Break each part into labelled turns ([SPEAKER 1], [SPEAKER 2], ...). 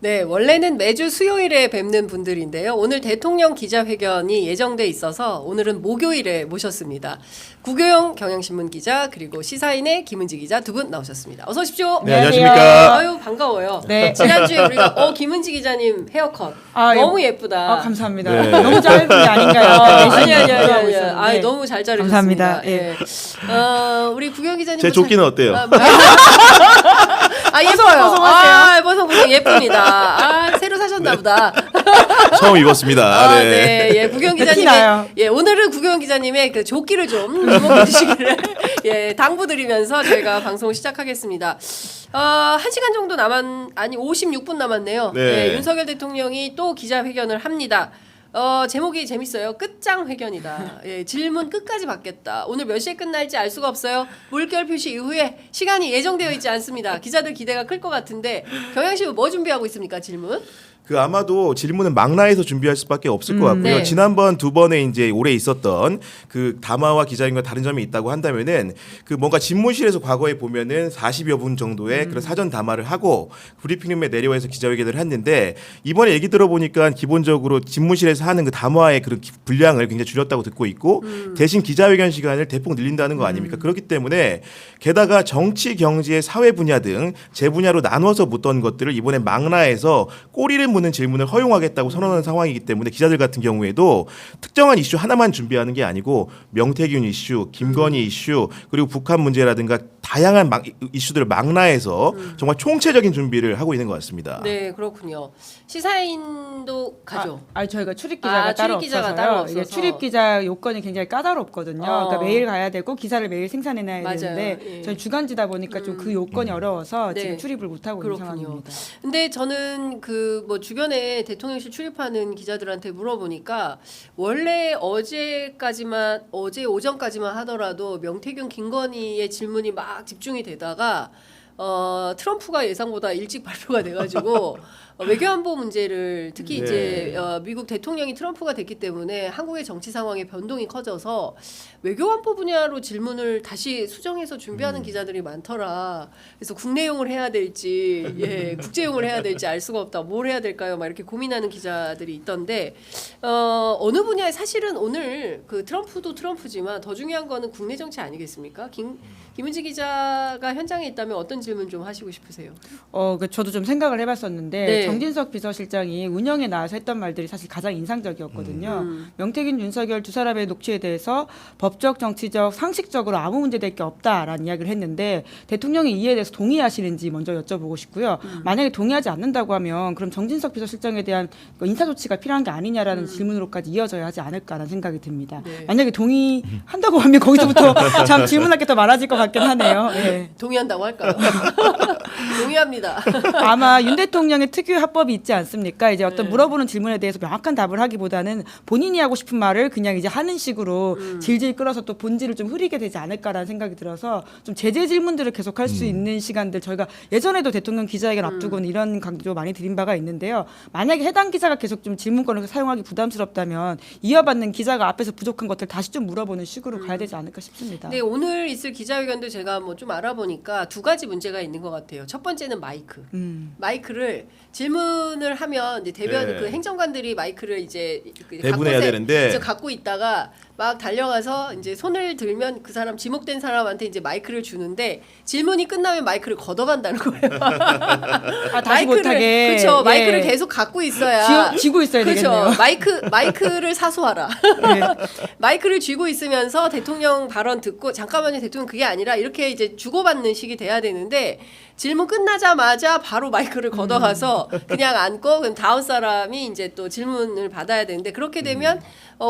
[SPEAKER 1] 네, 원래는 매주 수요일에 뵙는 분들인데요. 오늘 대통령 기자회견이 예정돼 있어서 오늘은 목요일에 모셨습니다. 구교영 경향신문 기자 그리고 시사인의 김은지 기자 두 분 나오셨습니다. 어서 오십시오.
[SPEAKER 2] 네, 안녕하십니까.
[SPEAKER 1] 아유 반가워요.
[SPEAKER 2] 네.
[SPEAKER 1] 지난주에 우리가 김은지 기자님 헤어컷 너무 예쁘다.
[SPEAKER 2] 감사합니다.
[SPEAKER 3] 네.
[SPEAKER 2] 너무 짧은 게 아닌가요?
[SPEAKER 1] 아니 너무 잘 자르셨습니다.
[SPEAKER 2] 감사합니다.
[SPEAKER 1] 예. 우리 구교영 기자님
[SPEAKER 3] 제 조끼는 어때요?
[SPEAKER 1] 예뻐요.
[SPEAKER 2] 뽀송뽀송하세요.
[SPEAKER 1] 뽀송뽀송 예쁩니다. 새로 사셨나 보다.
[SPEAKER 3] 처음 입었습니다. 네.
[SPEAKER 1] 네. 예, 구경 기자님.
[SPEAKER 2] 나요.
[SPEAKER 1] 예, 오늘은 구경 기자님의 그 조끼를 좀 주목해 주시기를 예, 당부드리면서 저희가 방송 시작하겠습니다. 1시간 정도 56분 남았네요.
[SPEAKER 3] 네.
[SPEAKER 1] 예, 윤석열 대통령이 또 기자회견을 합니다. 제목이 재밌어요. 끝장 회견이다. 예, 질문 끝까지 받겠다. 오늘 몇 시에 끝날지 알 수가 없어요. 물결 표시 이후에 시간이 예정되어 있지 않습니다. 기자들 기대가 클 것 같은데 경향신문 뭐 준비하고 있습니까? 질문?
[SPEAKER 3] 아마도 질문은 망라에서 준비할 수밖에 없을 것 같고요.
[SPEAKER 1] 네.
[SPEAKER 3] 지난번 두 번에 이제 올해 있었던 그 담화와 기자회견과 다른 점이 있다고 한다면은 그 뭔가 집무실에서 과거에 보면은 40여 분 정도의 그런 사전 담화를 하고 브리핑룸에 내려와서 기자회견을 했는데 이번에 얘기 들어보니까 기본적으로 집무실에서 하는 그 담화의 그런 분량을 굉장히 줄였다고 듣고 있고 대신 기자회견 시간을 대폭 늘린다는 거 아닙니까? 그렇기 때문에 게다가 정치, 경제, 사회 분야 등 제 분야로 나눠서 묻던 것들을 이번에 망라에서 꼬리를 묻는 질문을 허용하겠다고 선언한 상황이기 때문에 기자들 같은 경우에도 특정한 이슈 하나만 준비하는 게 아니고 명태균 이슈, 김건희 이슈 그리고 북한 문제라든가 다양한 이슈들을 망라해서 정말 총체적인 준비를 하고 있는 것 같습니다.
[SPEAKER 1] 네, 그렇군요. 시사인도 가죠.
[SPEAKER 2] 저희가 출입 기자가 따로
[SPEAKER 1] 출입기자가 따로
[SPEAKER 2] 없어서요.
[SPEAKER 1] 없어서.
[SPEAKER 2] 출입 기자 요건이 굉장히 까다롭거든요. 그러니까 매일 가야 되고 기사를 매일 생산해내야
[SPEAKER 1] 맞아요.
[SPEAKER 2] 되는데
[SPEAKER 1] 예.
[SPEAKER 2] 저희 주간지다 보니까 좀 그 요건이 어려워서
[SPEAKER 1] 네.
[SPEAKER 2] 지금 출입을 못 하고 있는
[SPEAKER 1] 그렇군요.
[SPEAKER 2] 상황입니다.
[SPEAKER 1] 근데 저는 그 뭐 주변에 대통령실 출입하는 기자들한테 물어보니까 원래 어제 오전까지만 하더라도 명태균 김건희의 질문이 막 집중이 되다가 트럼프가 예상보다 일찍 발표가 돼가지고 외교안보 문제를 특히
[SPEAKER 3] 네.
[SPEAKER 1] 이제 미국 대통령이 트럼프가 됐기 때문에 한국의 정치 상황의 변동이 커져서 외교안보 분야로 질문을 다시 수정해서 준비하는 기자들이 많더라. 그래서 국내용을 해야 될지 국제용을 해야 될지 알 수가 없다. 뭘 해야 될까요? 막 이렇게 고민하는 기자들이 있던데 어느 분야에 사실은 오늘 그 트럼프도 트럼프지만 더 중요한 거는 국내 정치 아니겠습니까? 김은지 기자가 현장에 있다면 어떤 질문 좀 하시고 싶으세요?
[SPEAKER 2] 저도 좀 생각을 해봤었는데
[SPEAKER 1] 네.
[SPEAKER 2] 정진석 비서실장이 운영에 나와서 했던 말들이 사실 가장 인상적이었거든요. 명태균, 윤석열 두 사람의 녹취에 대해서 법적, 정치적, 상식적으로 아무 문제될 게 없다라는 이야기를 했는데 대통령이 이에 대해서 동의하시는지 먼저 여쭤보고 싶고요. 만약에 동의하지 않는다고 하면 그럼 정진석 비서실장에 대한 인사 조치가 필요한 게 아니냐라는 질문으로까지 이어져야 하지 않을까라는 생각이 듭니다.
[SPEAKER 1] 네.
[SPEAKER 2] 만약에 동의한다고 하면 거기서부터 참 질문할 게 더 많아질 것 같긴 하네요. 네.
[SPEAKER 1] 동의한다고 할까요? 동의합니다.
[SPEAKER 2] 아마 윤 대통령의 특유의 합법이 있지 않습니까? 이제 어떤 물어보는 질문에 대해서 명확한 답을 하기보다는 본인이 하고 싶은 말을 그냥 이제 하는 식으로 질질 끌어서 또 본질을 좀 흐리게 되지 않을까라는 생각이 들어서 좀 제재 질문들을 계속 할 수 있는 시간들 저희가 예전에도 대통령 기자회견 앞두고는 이런 강조 많이 드린 바가 있는데요. 만약에 해당 기자가 계속 좀 질문권을 사용하기 부담스럽다면 이어받는 기자가 앞에서 부족한 것들 다시 좀 물어보는 식으로 가야 되지 않을까 싶습니다.
[SPEAKER 1] 네, 오늘 있을 기자회견도 제가 뭐 좀 알아보니까 두 가지 문제가 있는 것 같아요. 첫 번째는 마이크. 마이크를 질문을 하면 이제 대변
[SPEAKER 3] 네.
[SPEAKER 1] 그 행정관들이 마이크를 이제
[SPEAKER 3] 배분해야 되는데
[SPEAKER 1] 이제 갖고 있다가 막 달려가서 이제 손을 들면 그 사람 지목된 사람한테 이제 마이크를 주는데 질문이 끝나면 마이크를 걷어간다는 거예요.
[SPEAKER 2] 다시 못하게.
[SPEAKER 1] 그렇죠.
[SPEAKER 2] 예.
[SPEAKER 1] 마이크를 계속 갖고 있어야
[SPEAKER 2] 쥐고 있어야
[SPEAKER 1] 그렇죠.
[SPEAKER 2] 되겠네요.
[SPEAKER 1] 마이크를 사수하라.
[SPEAKER 2] 네.
[SPEAKER 1] 마이크를 쥐고 있으면서 대통령 발언 듣고 잠깐만요 대통령 그게 아니라 이렇게 이제 주고받는 식이 돼야 되는데 질문 끝나자마자 바로 마이크를 걷어가서 그냥 앉고 그럼 다음 사람이 이제 또 질문을 받아야 되는데 그렇게 되면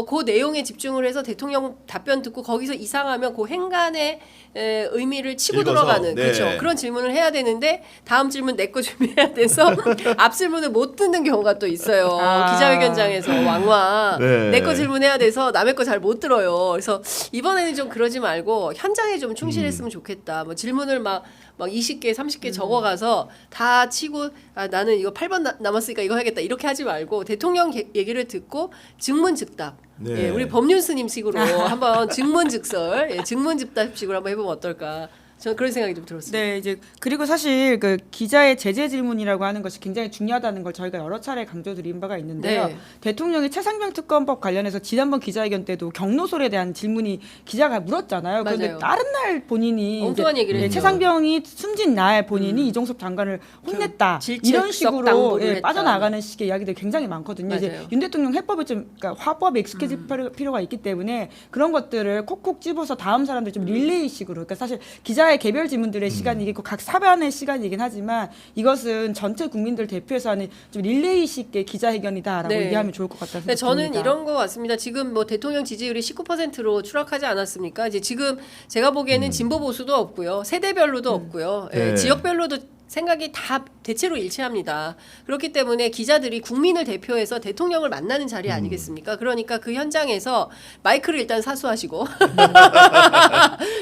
[SPEAKER 1] 그 내용에 집중을 해서 대통령 답변 듣고 거기서 이상하면 그 행간의 의미를 치고
[SPEAKER 3] 읽어서,
[SPEAKER 1] 들어가는
[SPEAKER 3] 네.
[SPEAKER 1] 그렇죠. 그런 질문을 해야 되는데 다음 질문 내 거 준비해야 돼서 앞 질문을 못 듣는 경우가 또 있어요. 기자회견장에서 왕왕
[SPEAKER 3] 네.
[SPEAKER 1] 내 거 질문해야 돼서 남의 거 잘 못 들어요. 그래서 이번에는 좀 그러지 말고 현장에 좀 충실했으면 좋겠다. 뭐 질문을 막 20개, 30개 적어가서 다 치고 나는 이거 8번 남았으니까 이거 해야겠다 이렇게 하지 말고 대통령 얘기를 듣고 증문즉답
[SPEAKER 3] 네.
[SPEAKER 1] 예, 우리 법륜스님 식으로 한번 증문즉설 증문즉답식으로 한번 해보면 어떨까 저는 그런 생각이 좀 들었습니다.
[SPEAKER 2] 네, 이제 그리고 사실 그 기자의 제재 질문이라고 하는 것이 굉장히 중요하다는 걸 저희가 여러 차례 강조드린 바가 있는데요.
[SPEAKER 1] 네.
[SPEAKER 2] 대통령이 최상병 특검법 관련해서 지난번 기자회견 때도 경로솔에 대한 질문이 기자가 물었잖아요. 그런데
[SPEAKER 1] 맞아요.
[SPEAKER 2] 다른 날 본인이
[SPEAKER 1] 엉뚱한 얘기를 했죠.
[SPEAKER 2] 최상병이 숨진 날 본인이 이종섭 장관을 혼냈다
[SPEAKER 1] 질책석
[SPEAKER 2] 이런 식으로
[SPEAKER 1] 당부를 했다.
[SPEAKER 2] 빠져나가는 식의 이야기들이 굉장히 많거든요. 이제
[SPEAKER 1] 맞아요.
[SPEAKER 2] 윤 대통령 해법이 좀 그러니까 화법에 익숙해질 필요가 있기 때문에 그런 것들을 콕콕 집어서 다음 사람들 좀 릴레이식으로 그러니까 사실 기자의 개별 질문들의 시간이고 각 사변의 시간이긴 하지만 이것은 전체 국민들 대표해서 하는 좀 릴레이식의 기자회견이다라고
[SPEAKER 1] 네.
[SPEAKER 2] 이해하면 좋을 것 같다는
[SPEAKER 1] 네,
[SPEAKER 2] 생각이
[SPEAKER 1] 저는
[SPEAKER 2] 듭니다.
[SPEAKER 1] 이런 것 같습니다. 지금 뭐 대통령 지지율이 19%로 추락하지 않았습니까? 이제 지금 제가 보기에는 진보 보수도 없고요, 세대별로도 없고요, 예,
[SPEAKER 3] 네.
[SPEAKER 1] 지역별로도 생각이 다 대체로 일치합니다. 그렇기 때문에 기자들이 국민을 대표해서 대통령을 만나는 자리 아니겠습니까? 그러니까 그 현장에서 마이크를 일단 사수하시고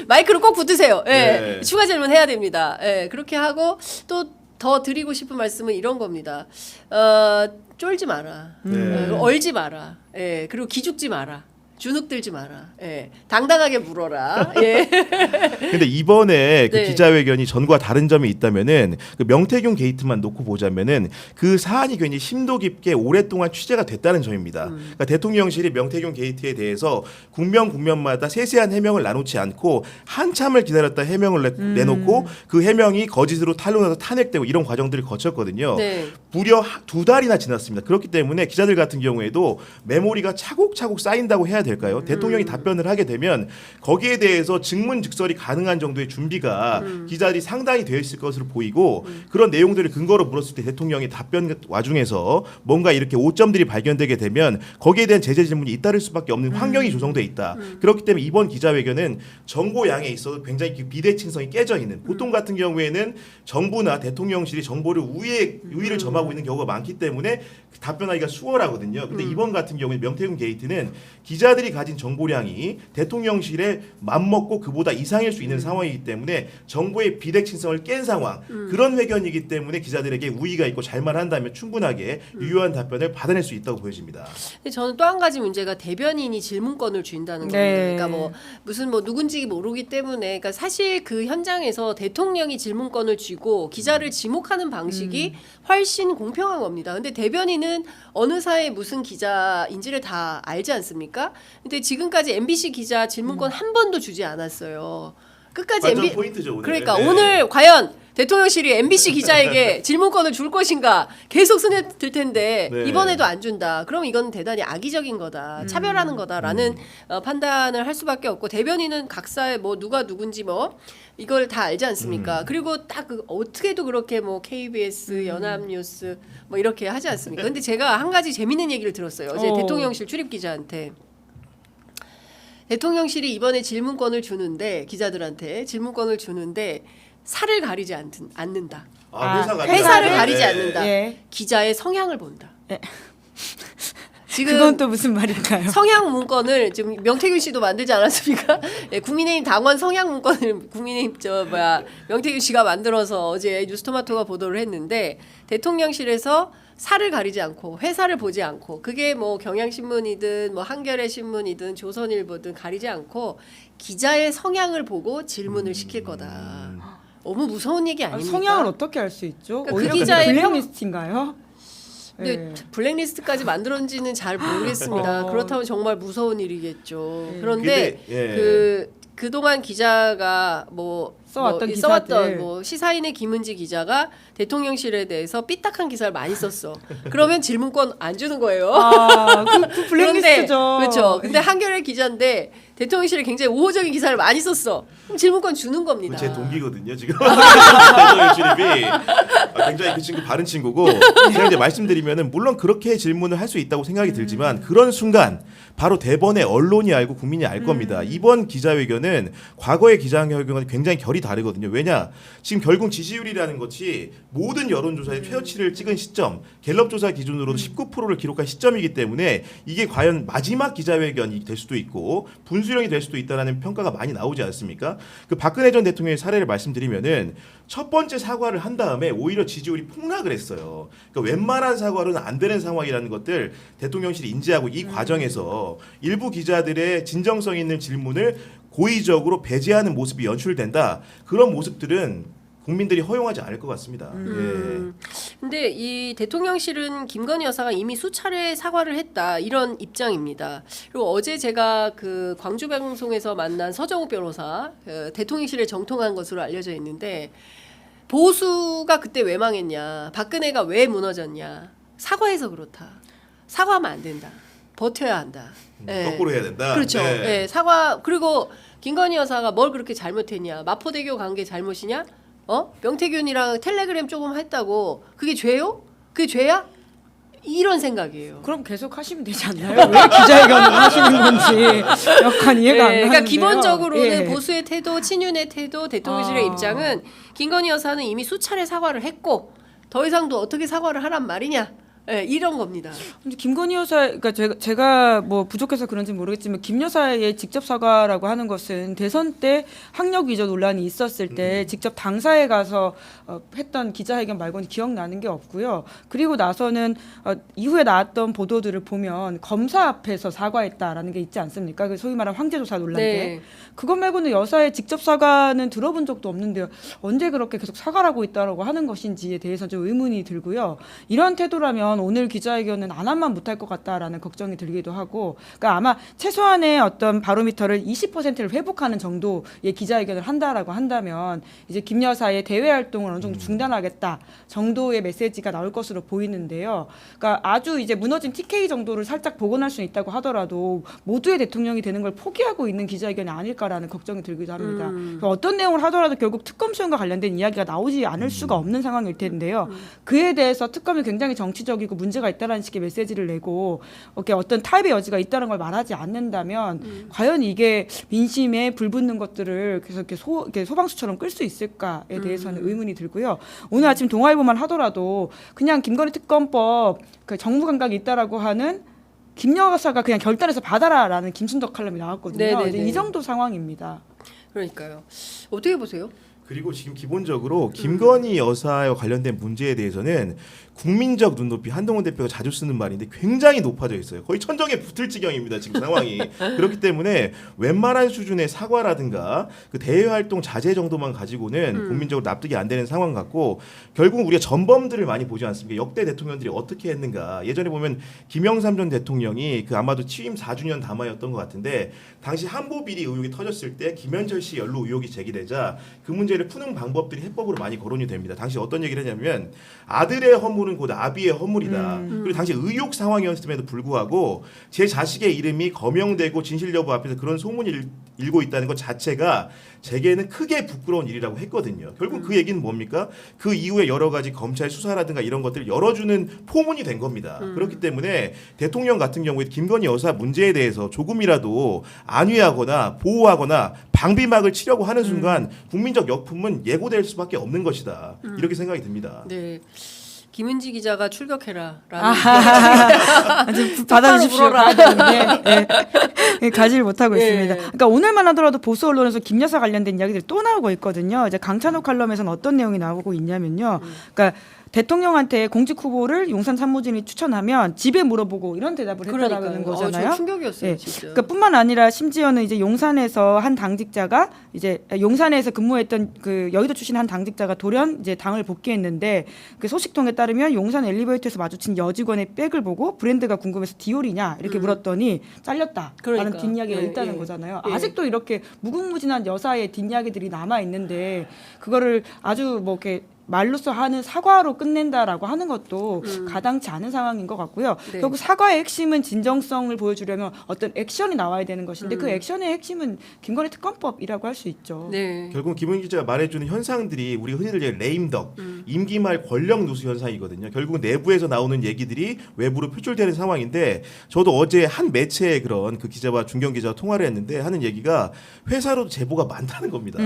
[SPEAKER 1] 마이크를 꼭 붙으세요. 예,
[SPEAKER 3] 네.
[SPEAKER 1] 추가 질문 해야 됩니다. 예, 그렇게 하고 또 더 드리고 싶은 말씀은 이런 겁니다. 쫄지 마라.
[SPEAKER 3] 네.
[SPEAKER 1] 얼지 마라. 예, 그리고 기죽지 마라. 주눅들지 마라. 예, 당당하게 물어라. 예.
[SPEAKER 3] 근데 이번에 그
[SPEAKER 1] 네.
[SPEAKER 3] 기자회견이 전과 다른 점이 있다면은 그 명태균 게이트만 놓고 보자면은 그 사안이 굉장히 심도 깊게 오랫동안 취재가 됐다는 점입니다. 그러니까 대통령실이 명태균 게이트에 대해서 국면마다 세세한 해명을 나누지 않고 한참을 기다렸다 해명을 내놓고 그 해명이 거짓으로 탄로나서 탄핵되고 이런 과정들을 거쳤거든요.
[SPEAKER 1] 네.
[SPEAKER 3] 무려 2달이나 지났습니다. 그렇기 때문에 기자들 같은 경우에도 메모리가 차곡차곡 쌓인다고 해야 될까요? 대통령이 답변을 하게 되면 거기에 대해서 증문즉설이 가능한 정도의 준비가 기자들이 상당히 되어 있을 것으로 보이고 그런 내용들을 근거로 물었을 때 대통령이 답변 와중에서 뭔가 이렇게 오점들이 발견되게 되면 거기에 대한 제재 질문이 잇따를 수밖에 없는 환경이 조성돼 있다. 그렇기 때문에 이번 기자회견은 정보 양에 있어서 굉장히 비대칭성이 깨져 있는 보통 같은 경우에는 정부나 대통령실이 정보를 우위를 점하고 있는 경우가 많기 때문에 답변하기가 수월하거든요. 근데 이번 같은 경우에 명태균 게이트는 기자들이 가진 정보량이 대통령실에 맘먹고 그보다 이상일 수 있는 상황이기 때문에 정보의 비대칭성을 깬 상황 그런 회견이기 때문에 기자들에게 우위가 있고 잘만 한다면 충분하게 유효한 답변을 받아낼 수 있다고 보여집니다.
[SPEAKER 1] 근데 저는 또 한 가지 문제가 대변인이 질문권을 쥔다는 겁니다.
[SPEAKER 2] 네.
[SPEAKER 1] 그러니까 뭐 무슨 뭐 누군지 모르기 때문에 그러니까 사실 그 현장에서 대통령이 질문권을 쥐고 기자를 지목하는 방식이 훨씬 공평한 겁니다. 근데 대변인은 어느 사회 무슨 기자인지를 다 알지 않습니까? 근데 지금까지 MBC 기자 질문권 한 번도 주지 않았어요. 끝까지
[SPEAKER 3] 완전 포인트죠, 오늘.
[SPEAKER 1] 그러니까
[SPEAKER 3] 네.
[SPEAKER 1] 오늘 과연 대통령실이 MBC 기자에게 질문권을 줄 것인가 계속 스며들 텐데
[SPEAKER 3] 네.
[SPEAKER 1] 이번에도 안 준다. 그럼 이건 대단히 악의적인 거다. 차별하는 거다라는 판단을 할 수밖에 없고 대변인은 각사의 뭐 누가 누군지 뭐 이걸 다 알지 않습니까? 그리고 딱 그 어떻게도 그렇게 뭐 KBS, 연합뉴스 뭐 이렇게 하지 않습니까? 근데 제가 한 가지 재밌는 얘기를 들었어요. 어제 대통령실 출입 기자한테. 대통령실이 이번에 질문권을 주는데 기자들한테 질문권을 주는데 살을 가리지 않는다. 회사를 가리지 않는다.
[SPEAKER 2] 예.
[SPEAKER 1] 기자의 성향을 본다.
[SPEAKER 2] 예.
[SPEAKER 1] 지금
[SPEAKER 2] 그건 또 무슨 말일까요?
[SPEAKER 1] 성향 문건을 지금 명태균 씨도 만들지 않았습니까? 예, 국민의힘 당원 성향 문건을 국민의힘 명태균 씨가 만들어서 어제 뉴스토마토가 보도를 했는데 대통령실에서 살을 가리지 않고 회사를 보지 않고 그게 뭐 경향신문이든 뭐 한겨레 신문이든 조선일보든 가리지 않고 기자의 성향을 보고 질문을 시킬 거다. 너무 무서운 얘기 아닙니까?
[SPEAKER 2] 성향을 어떻게 알 수 있죠?
[SPEAKER 1] 그러니까 그
[SPEAKER 2] 오히려
[SPEAKER 1] 기자의
[SPEAKER 2] 블랙리스트인가요?
[SPEAKER 1] 근데
[SPEAKER 2] 예.
[SPEAKER 1] 블랙리스트까지 만들었는지는 잘 모르겠습니다. 그렇다면 정말 무서운 일이겠죠. 그런데
[SPEAKER 3] 근데, 예.
[SPEAKER 1] 그동안 기자가
[SPEAKER 2] 써왔던
[SPEAKER 1] 써왔던
[SPEAKER 2] 기사들.
[SPEAKER 1] 뭐 시사인의 김은지 기자가 대통령실에 대해서 삐딱한 기사를 많이 썼어. 그러면 질문권 안 주는 거예요.
[SPEAKER 2] 아, 그 블랙리스트죠.
[SPEAKER 1] 그렇죠. 근데 한겨레 기자인데 대통령실에 굉장히 우호적인 기사를 많이 썼어. 그럼 질문권 주는 겁니다.
[SPEAKER 3] 제 동기거든요 지금 대통령 출입이 굉장히 그 친구 바른 친구고 제가 이제 말씀드리면은 물론 그렇게 질문을 할 수 있다고 생각이 들지만 그런 순간 바로 대번에 언론이 알고 국민이 알 겁니다. 이번 기자회견은 과거의 기자회견과는 굉장히 결이 다르거든요. 왜냐 지금 결국 지지율이라는 것이 모든 여론조사의 최저치를 찍은 시점 갤럽 조사 기준으로도 19%를 기록한 시점이기 때문에 이게 과연 마지막 기자회견이 될 수도 있고 분수령이 될 수도 있다는 평가가 많이 나오지 않습니까? 그 박근혜 전 대통령의 사례를 말씀드리면은 첫 번째 사과를 한 다음에 오히려 지지율이 폭락을 했어요. 그러니까 웬만한 사과로는 안 되는 상황이라는 것들 대통령실이 인지하고 이 과정에서 일부 기자들의 진정성 있는 질문을 고의적으로 배제하는 모습이 연출된다. 그런 모습들은 국민들이 허용하지 않을 것 같습니다.
[SPEAKER 1] 근데 이 대통령실은 김건희 여사가 이미 수차례 사과를 했다 이런 입장입니다. 그리고 어제 제가 그 광주 방송에서 만난 서정욱 변호사 대통령실에 정통한 것으로 알려져 있는데 보수가 그때 왜 망했냐, 박근혜가 왜 무너졌냐, 사과해서 그렇다. 사과하면 안 된다. 버텨야 한다. 예.
[SPEAKER 3] 거꾸로 해야 된다.
[SPEAKER 1] 그렇죠.
[SPEAKER 3] 네.
[SPEAKER 1] 예, 사과. 그리고 김건희 여사가 뭘 그렇게 잘못했냐? 마포대교 간 게 잘못이냐? 명태균이랑 텔레그램 조금 했다고 그게 죄요? 그게 죄야? 이런 생각이에요.
[SPEAKER 2] 그럼 계속 하시면 되지 않나요? 왜 기자회견을 하시는 건지 약간 이해가 안 가는데요.
[SPEAKER 1] 그러니까 기본적으로는
[SPEAKER 2] 예.
[SPEAKER 1] 보수의 태도, 친윤의 태도, 대통령실의 입장은 김건희 여사는 이미 수차례 사과를 했고 더 이상도 어떻게 사과를 하란 말이냐? 예, 이런 겁니다.
[SPEAKER 2] 근데 김건희 여사, 그러니까 제가 뭐 부족해서 그런지 모르겠지만 김 여사의 직접 사과라고 하는 것은 대선 때 학력 위조 논란이 있었을 때 직접 당사에 가서 했던 기자회견 말고는 기억나는 게 없고요. 그리고 나서는 이후에 나왔던 보도들을 보면 검사 앞에서 사과했다라는 게 있지 않습니까? 그 소위 말하는 황제조사 논란 때.
[SPEAKER 1] 네.
[SPEAKER 2] 그것 말고는 여사의 직접 사과는 들어본 적도 없는데요. 언제 그렇게 계속 사과를 하고 있다라고 하는 것인지에 대해서 좀 의문이 들고요. 이런 태도라면 오늘 기자회견은 안 한만 못할 것 같다라는 걱정이 들기도 하고, 그러니까 아마 최소한의 어떤 바로미터를 20%를 회복하는 정도의 기자회견을 한다라고 한다면 이제 김 여사의 대외 활동을 어느 정도 중단하겠다 정도의 메시지가 나올 것으로 보이는데요. 그러니까 아주 이제 무너진 TK 정도를 살짝 복원할 수 있다고 하더라도 모두의 대통령이 되는 걸 포기하고 있는 기자회견이 아닐까라는 걱정이 들기도 합니다. 그러니까 어떤 내용을 하더라도 결국 특검 수용과 관련된 이야기가 나오지 않을 수가 없는 상황일 텐데요. 그에 대해서 특검이 굉장히 정치적이고 문제가 있다라는 식의 메시지를 내고 이렇게 어떤 타협의 여지가 있다는 걸 말하지 않는다면 과연 이게 민심에 불붙는 것들을 계속 이렇게 소방수처럼 끌 수 있을까에 대해서는 의문이 들고요. 오늘 아침 동아일보만 하더라도 그냥 김건희 특검법 그 정무 감각이 있다라고 하는 김 여사가 그냥 결단해서 받아라라는 김순덕 칼럼이 나왔거든요.
[SPEAKER 1] 네네네.
[SPEAKER 2] 이제 이 정도 상황입니다.
[SPEAKER 1] 그러니까요. 어떻게 보세요?
[SPEAKER 3] 그리고 지금 기본적으로 김건희 여사와 관련된 문제에 대해서는 국민적 눈높이, 한동훈 대표가 자주 쓰는 말인데 굉장히 높아져 있어요. 거의 천정에 붙을 지경입니다. 지금 상황이. 그렇기 때문에 웬만한 수준의 사과라든가 그 대외 활동 자제 정도만 가지고는 국민적으로 납득이 안 되는 상황 같고, 결국 우리가 전범들을 많이 보지 않습니까? 역대 대통령들이 어떻게 했는가. 예전에 보면 김영삼 전 대통령이 그 아마도 취임 4주년 담화였던 것 같은데, 당시 한보 비리 의혹이 터졌을 때 김현철 씨 연루 의혹이 제기되자 그 문제를 푸는 방법들이 해법으로 많이 거론이 됩니다. 당시 어떤 얘기를 했냐면 아들의 허물은 곧 아비의 허물이다. 그리고 당시 의혹 상황이었음에도 불구하고 제 자식의 이름이 거명되고 진실 여부 앞에서 그런 소문이 일고 있다는 것 자체가 제게는 크게 부끄러운 일이라고 했거든요. 결국 그 얘기는 뭡니까? 그 이후에 여러 가지 검찰 수사라든가 이런 것들을 열어주는 포문이 된 겁니다. 그렇기 때문에 대통령 같은 경우에 김건희 여사 문제에 대해서 조금이라도 안위하거나 보호하거나 방비막을 치려고 하는 순간 국민적 역풍은 예고될 수밖에 없는 것이다. 이렇게 생각이 듭니다.
[SPEAKER 1] 네. 김은지 기자가 출격해라라는
[SPEAKER 2] 받아주십시오.
[SPEAKER 1] 물어라.
[SPEAKER 2] 네. 가지를 못하고
[SPEAKER 1] 네.
[SPEAKER 2] 있습니다. 그러니까 오늘만 하더라도 보수 언론에서 김 여사 관련된 이야기들이 또 나오고 있거든요. 이제 강찬호 칼럼에서는 어떤 내용이 나오고 있냐면요. 그러니까 대통령한테 공직 후보를 용산 참모진이 추천하면 집에 물어보고 이런 대답을 했다라는 거잖아요.
[SPEAKER 1] 저 충격이었어요,
[SPEAKER 2] 네.
[SPEAKER 1] 진짜.
[SPEAKER 2] 그러니까 뿐만 아니라 심지어는 이제 용산에서 한 당직자가 이제 용산에서 근무했던 그 여의도 출신 한 당직자가 돌연 이제 당을 복귀했는데 그 소식통에 따르면 용산 엘리베이터에서 마주친 여직원의 백을 보고 브랜드가 궁금해서 디올이냐 이렇게 물었더니 잘렸다라는
[SPEAKER 1] 그러니까.
[SPEAKER 2] 뒷이야기가
[SPEAKER 1] 예,
[SPEAKER 2] 있다는
[SPEAKER 1] 예.
[SPEAKER 2] 거잖아요.
[SPEAKER 1] 예.
[SPEAKER 2] 아직도 이렇게 무궁무진한 여사의 뒷이야기들이 남아 있는데 그거를 아주 뭐 이렇게 말로써 하는 사과로 끝낸다라고 하는 것도 가당치 않은 상황인 것 같고요.
[SPEAKER 1] 네.
[SPEAKER 2] 결국 사과의 핵심은 진정성을 보여주려면 어떤 액션이 나와야 되는 것인데 그 액션의 핵심은 김건희 특검법이라고 할 수 있죠.
[SPEAKER 1] 네.
[SPEAKER 3] 결국 김은 기자가 말해주는 현상들이 우리 흔히들 얘기하는 레임덕, 임기 말 권력 누수 현상이거든요. 결국 내부에서 나오는 얘기들이 외부로 표출되는 상황인데, 저도 어제 한 매체의 그런 그 기자와 중견 기자와 통화를 했는데 하는 얘기가 회사로도 제보가 많다는 겁니다.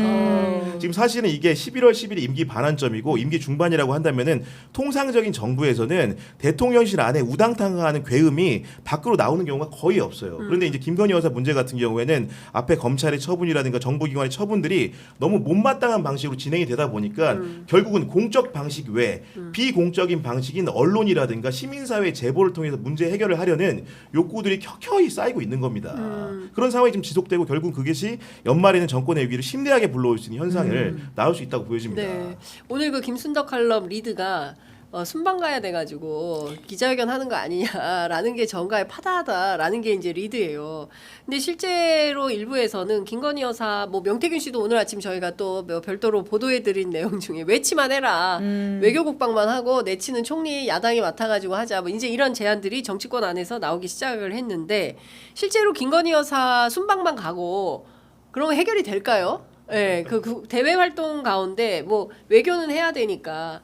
[SPEAKER 3] 지금 사실은 이게 11월 10일 임기 반환점이고 초반이고 임기 중반이라고 한다면은 통상적인 정부에서는 대통령실 안에 우당탕하는 괴음이 밖으로 나오는 경우가 거의 없어요. 그런데 이제 김건희 여사 문제 같은 경우에는 앞에 검찰의 처분이라든가 정부기관의 처분들이 너무 못마땅한 방식으로 진행이 되다 보니까 결국은 공적 방식 외에 비공적인 방식인 언론이라든가 시민사회 제보를 통해서 문제 해결을 하려는 욕구들이 켜켜이 쌓이고 있는 겁니다. 그런 상황이 지금 지속되고 결국 그것이 연말에는 정권의 위기를 심대하게 불러올 수 있는 현상을 낳을 수 있다고 보여집니다.
[SPEAKER 1] 네. 오늘 그 김순덕 칼럼 리드가 순방 가야 돼가지고 기자회견 하는 거 아니냐라는 게 정가에 파다하다라는 게 이제 리드예요. 근데 실제로 일부에서는 김건희 여사, 뭐 명태균 씨도 오늘 아침 저희가 또 별도로 보도해드린 내용 중에 외치만 해라, 외교국방만 하고 내치는 총리 야당이 맡아가지고 하자, 뭐 이제 이런 제안들이 정치권 안에서 나오기 시작을 했는데 실제로 김건희 여사 순방만 가고 그러면 해결이 될까요? 네, 그 대외 활동 가운데 뭐 외교는 해야 되니까.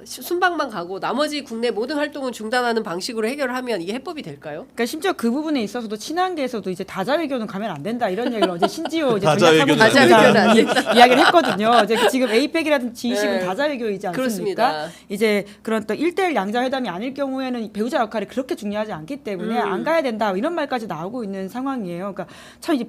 [SPEAKER 1] 순방만 가고 나머지 국내 모든 활동은 중단하는 방식으로 해결하면 이게 해법이 될까요?
[SPEAKER 2] 그러니까 심지어 그 부분에 있어서도 친한계에서도 이제 다자외교는 가면 안 된다 이런 얘기를 어제 신지호 이제
[SPEAKER 3] 다자외교는
[SPEAKER 1] 안
[SPEAKER 2] 이야기를 했거든요. 이제 지금 에이펙이라든지 G20은
[SPEAKER 1] 네.
[SPEAKER 2] 다자외교이지 않습니까?
[SPEAKER 1] 그렇습니다.
[SPEAKER 2] 이제 그런 또 1대1 양자회담이 아닐 경우에는 배우자 역할이 그렇게 중요하지 않기 때문에 안 가야 된다 이런 말까지 나오고 있는 상황이에요. 그러니까 참 이제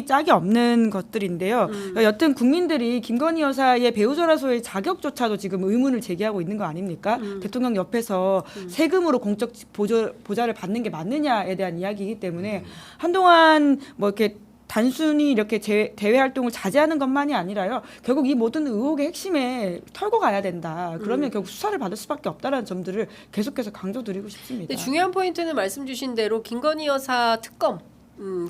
[SPEAKER 2] 짝이 없는 것들인데요. 여튼 국민들이 김건희 여사의 배우자라서의 자격조차도 지금 의문을 제기하고 있는 거 아닙니까? 대통령 옆에서 세금으로 공적 보좌를 받는 게 맞느냐에 대한 이야기이기 때문에 한동안 뭐 이렇게 단순히 이렇게 대외 활동을 자제하는 것만이 아니라요. 결국 이 모든 의혹의 핵심에 털고 가야 된다. 그러면 결국 수사를 받을 수밖에 없다는 점들을 계속해서 강조드리고 싶습니다.
[SPEAKER 1] 근데 중요한 포인트는 말씀 주신 대로 김건희 여사 특검.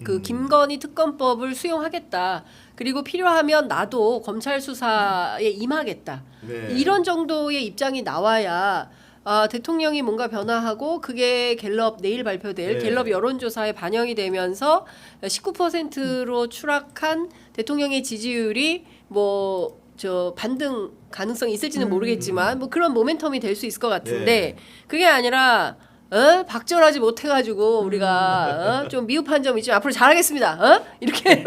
[SPEAKER 1] 그 김건희 특검법을 수용하겠다. 그리고 필요하면 나도 검찰 수사에 임하겠다.
[SPEAKER 3] 네.
[SPEAKER 1] 이런 정도의 입장이 나와야 대통령이 뭔가 변화하고 그게 갤럽 내일 발표될
[SPEAKER 3] 네.
[SPEAKER 1] 갤럽 여론조사에 반영이 되면서 19%로 추락한 대통령의 지지율이 뭐 저 반등 가능성이 있을지는 모르겠지만 뭐 그런 모멘텀이 될 수 있을 것 같은데 그게 아니라 박절하지 못해가지고 우리가 좀 미흡한 점이 있지만 앞으로 잘하겠습니다. 이렇게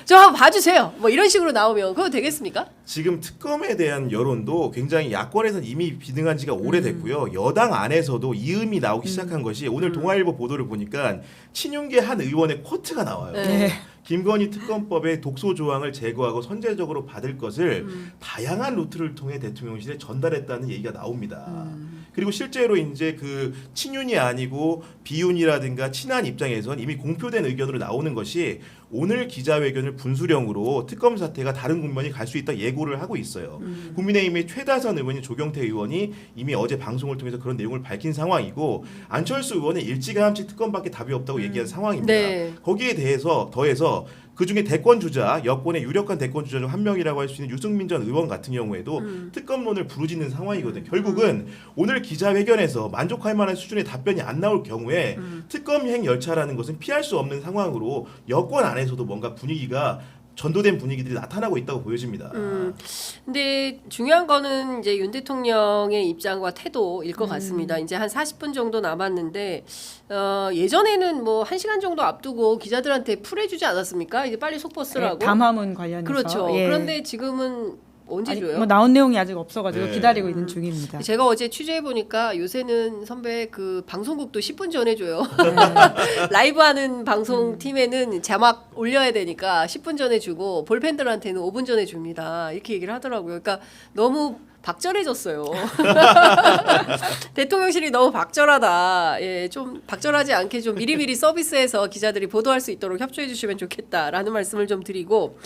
[SPEAKER 1] 좀 한번 봐주세요. 뭐 이런 식으로 나오면 그거 되겠습니까?
[SPEAKER 3] 지금 특검에 대한 여론도 굉장히 야권에서는 이미 비등한 지가 오래됐고요. 여당 안에서도 이음이 나오기 시작한 것이 오늘 동아일보 보도를 보니까 친윤계 한 의원의 쿼트가 나와요.
[SPEAKER 1] 네.
[SPEAKER 3] 김건희 특검법의 독소 조항을 제거하고 선제적으로 받을 것을 다양한 루트를 통해 대통령실에 전달했다는 얘기가 나옵니다. 그리고 실제로 이제 그 친윤이 아니고 비윤이라든가 친한 입장에선 이미 공표된 의견으로 나오는 것이 오늘 기자회견을 분수령으로 특검 사태가 다른 국면이 갈 수 있다 예고를 하고 있어요. 국민의힘의 최다선 의원인 조경태 의원이 이미 어제 방송을 통해서 그런 내용을 밝힌 상황이고 안철수 의원은 일찌감치 특검밖에 답이 없다고 얘기한 상황입니다.
[SPEAKER 1] 네.
[SPEAKER 3] 거기에 대해서 더해서 그중에 대권 주자 여권의 유력한 대권 주자 중 한 명이라고 할 수 있는 유승민 전 의원 같은 경우에도 특검론을 부르짖는 상황이거든요. 결국은 오늘 기자회견에서 만족할 만한 수준의 답변이 안 나올 경우에 특검행 열차라는 것은 피할 수 없는 상황으로 여권 안에서도 뭔가 분위기가 전도된 분위기들이 나타나고 있다고 보여집니다.
[SPEAKER 1] 근데 중요한 거는 이제 윤 대통령의 입장과 태도일 것 같습니다. 이제 한 40분 정도 남았는데 예전에는 뭐 1시간 정도 앞두고 기자들한테 풀해주지 않았습니까? 이제 빨리 속보 쓰라고.
[SPEAKER 2] 네, 담화문 관련해서.
[SPEAKER 1] 그렇죠.
[SPEAKER 2] 예.
[SPEAKER 1] 그런데 지금은 언제
[SPEAKER 2] 아니,
[SPEAKER 1] 줘요?
[SPEAKER 2] 뭐 나온 내용이 아직 없어가지고
[SPEAKER 3] 네.
[SPEAKER 2] 기다리고 있는 중입니다.
[SPEAKER 1] 제가 어제 취재해 보니까 요새는 선배 그 방송국도 10분 전에 줘요. 라이브 하는 방송 팀에는 자막 올려야 되니까 10분 전에 주고 볼펜들한테는 5분 전에 줍니다. 이렇게 얘기를 하더라고요. 그러니까 너무 박절해졌어요. 대통령실이 너무 박절하다. 예, 좀 박절하지 않게 좀 미리미리 서비스해서 기자들이 보도할 수 있도록 협조해 주시면 좋겠다라는 말씀을 좀 드리고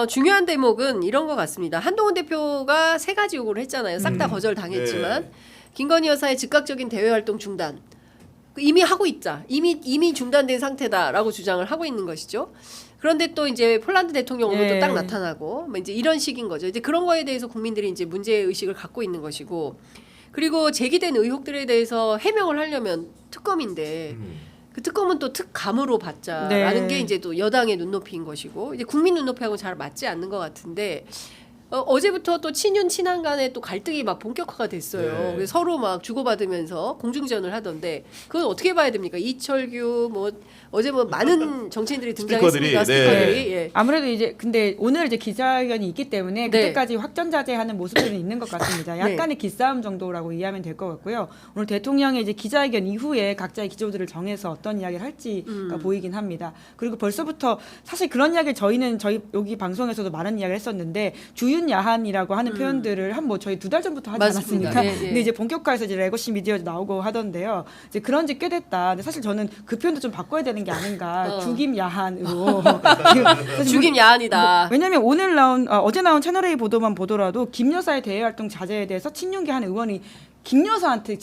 [SPEAKER 1] 중요한 대목은 이런 것 같습니다. 한동훈 대표가 3가지 요구를 했잖아요. 싹 다 거절당했지만
[SPEAKER 3] 네.
[SPEAKER 1] 김건희 여사의 즉각적인 대외 활동 중단. 이미 하고 있자. 이미 중단된 상태다라고 주장을 하고 있는 것이죠. 그런데 또 이제 폴란드 대통령 오늘도
[SPEAKER 2] 예.
[SPEAKER 1] 딱 나타나고 뭐 이제 이런 식인 거죠. 이제 그런 거에 대해서 국민들이 이제 문제 의식을 갖고 있는 것이고, 그리고 제기된 의혹들에 대해서 해명을 하려면 특검인데 그 특검은 또 특감으로 받자라는
[SPEAKER 2] 네.
[SPEAKER 1] 게 이제 또 여당의 눈높이인 것이고, 이제 국민 눈높이하고 잘 맞지 않는 것 같은데 어제부터 또 친윤 친한 간에 또 갈등이 막 본격화가 됐어요.
[SPEAKER 3] 네.
[SPEAKER 1] 그래서 서로 막 주고받으면서 공중전을 하던데 그건 어떻게 봐야 됩니까? 이철규 뭐 어제 뭐 많은 정치인들이 등장했습니다. 스피커들이. 예.
[SPEAKER 2] 아무래도 이제 근데 오늘 이제 기자회견이 있기 때문에
[SPEAKER 1] 네.
[SPEAKER 2] 그때까지 확전자제하는 모습들은 있는 것 같습니다. 약간의 기싸움 정도라고 이해하면 될 것 같고요. 오늘 대통령의 이제 기자회견 이후에 각자의 기조들을 정해서 어떤 이야기를 할지가 보이긴 합니다. 그리고 벌써부터 사실 그런 이야기를 저희 여기 방송에서도 많은 이야기를 했었는데 주윤야한이라고 하는 표현들을 한 뭐 저희 2달 전부터 하지
[SPEAKER 1] 맞습니다.
[SPEAKER 2] 않았습니까?
[SPEAKER 1] 예, 예.
[SPEAKER 2] 근데 이제 본격화해서 이제 레거시 미디어 나오고 하던데요. 이제 그런 지 꽤 됐다. 근데 사실 저는 그 표현도 좀 바꿔야 되는 게 아닌가. 죽임야한으로.
[SPEAKER 1] 죽임 야한이다.
[SPEAKER 2] 왜냐하면 오늘 어제 나온 채널A 보도만 보더라도 김 여사의 대외 활동 자제에 대해서 친윤계 한 의원이 김 여사한테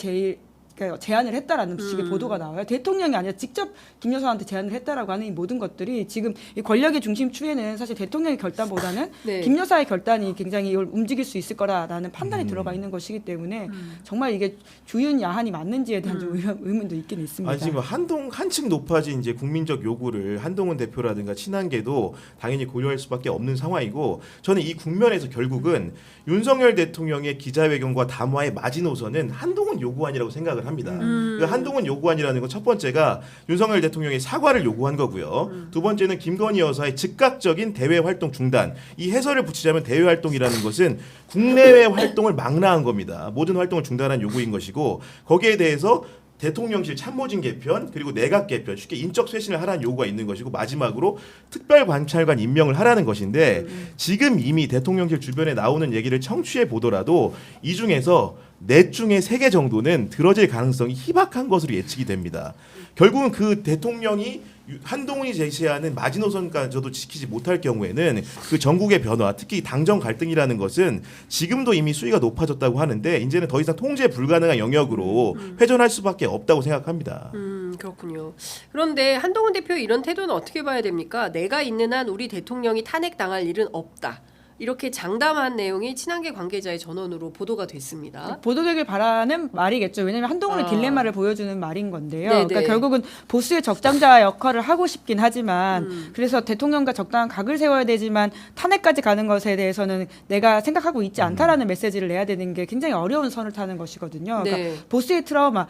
[SPEAKER 2] 그러니까 제안을 했다라는 식의 보도가 나와요. 대통령이 아니라 직접 김 여사한테 제안을 했다라고 하는 이 모든 것들이 지금 이 권력의 중심추에는 사실 대통령의 결단보다는
[SPEAKER 1] 네.
[SPEAKER 2] 김 여사의 결단이 굉장히 이걸 움직일 수 있을 거라는 판단이 들어가 있는 것이기 때문에 정말 이게 주윤 야한이 맞는지에 대한 좀 의문도 있긴 있습니다.
[SPEAKER 3] 아니 지금 한층 높아진 이제 국민적 요구를 한동훈 대표라든가 친한계도 당연히 고려할 수밖에 없는 상황이고 저는 이 국면에서 결국은 윤석열 대통령의 기자회견과 담화의 마지노선은 한동훈 요구안이라고 생각을 합니다. 그 한동훈 요구안이라는 건 첫 번째가 윤석열 대통령의 사과를 요구한 거고요. 두 번째는 김건희 여사의 즉각적인 대외 활동 중단. 이 해설을 붙이자면 대외 활동이라는 것은 국내외 활동을 망라한 겁니다. 모든 활동을 중단한 요구인 것이고 거기에 대해서 대통령실 참모진 개편 그리고 내각 개편 쉽게 인적 쇄신을 하라는 요구가 있는 것이고 마지막으로 특별관찰관 임명을 하라는 것인데 지금 이미 대통령실 주변에 나오는 얘기를 청취해 보더라도 이 중에서 넷 중에 3개 정도는 들어질 가능성이 희박한 것으로 예측이 됩니다. 결국은 그 대통령이 한동훈이 제시하는 마지노선까지도 지키지 못할 경우에는 그 전국의 변화, 특히 당정 갈등이라는 것은 지금도 이미 수위가 높아졌다고 하는데 이제는 더 이상 통제 불가능한 영역으로 회전할 수밖에 없다고 생각합니다.
[SPEAKER 1] 그렇군요. 그런데 한동훈 대표의 이런 태도는 어떻게 봐야 됩니까? 내가 있는 한 우리 대통령이 탄핵당할 일은 없다. 이렇게 장담한 내용이 친한계 관계자의 전언으로 보도가 됐습니다.
[SPEAKER 2] 보도되길 바라는 말이겠죠. 왜냐하면 한동훈의 딜레마를 보여주는 말인 건데요.
[SPEAKER 1] 네네.
[SPEAKER 2] 그러니까 결국은 보수의 적장자 역할을 하고 싶긴 하지만 그래서 대통령과 적당한 각을 세워야 되지만 탄핵까지 가는 것에 대해서는 내가 생각하고 있지 않다라는 메시지를 내야 되는 게 굉장히 어려운 선을 타는 것이거든요. 그러니까
[SPEAKER 1] 네.
[SPEAKER 2] 보수의 트라우마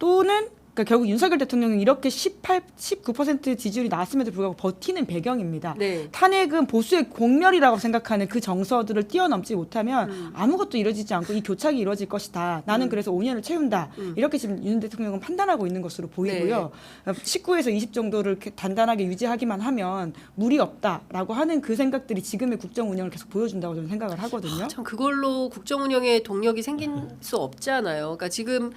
[SPEAKER 2] 또는 그러니까 결국 윤석열 대통령이 이렇게 19% 지지율이 나왔음에도 불구하고 버티는 배경입니다.
[SPEAKER 1] 네.
[SPEAKER 2] 탄핵은 보수의 공멸이라고 생각하는 그 정서들을 뛰어넘지 못하면 아무것도 이루어지지 않고 이 교착이 이루어질 것이다. 나는 그래서 5년을 채운다. 이렇게 지금 윤 대통령은 판단하고 있는 것으로 보이고요. 19에서 20 정도를 이렇게 단단하게 유지하기만 하면 무리 없다라고 하는 그 생각들이 지금의 국정 운영을 계속 보여준다고 저는 생각을 하거든요.
[SPEAKER 1] 참 그걸로 국정 운영에 동력이 생길 수 없잖아요. 그러니까 지금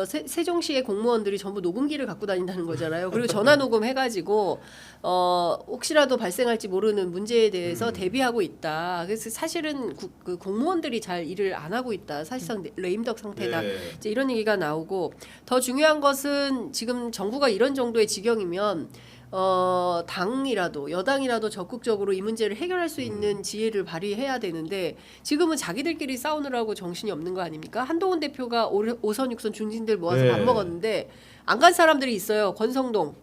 [SPEAKER 1] 세종시의 공무원들이 전부 녹음기를 갖고 다닌다는 거잖아요. 그리고 전화 녹음해가지고 혹시라도 발생할지 모르는 문제에 대해서 대비하고 있다. 그래서 사실은 그 공무원들이 잘 일을 안 하고 있다. 사실상 레임덕 상태다.
[SPEAKER 3] 네.
[SPEAKER 1] 이제 이런 얘기가 나오고 더 중요한 것은 지금 정부가 이런 정도의 지경이면 당이라도 여당이라도 적극적으로 이 문제를 해결할 수 있는 지혜를 발휘해야 되는데 지금은 자기들끼리 싸우느라고 정신이 없는 거 아닙니까? 한동훈 대표가 5선 6선 중진들 모아서
[SPEAKER 3] 네.
[SPEAKER 1] 밥 먹었는데 안 간 사람들이 있어요. 권성동,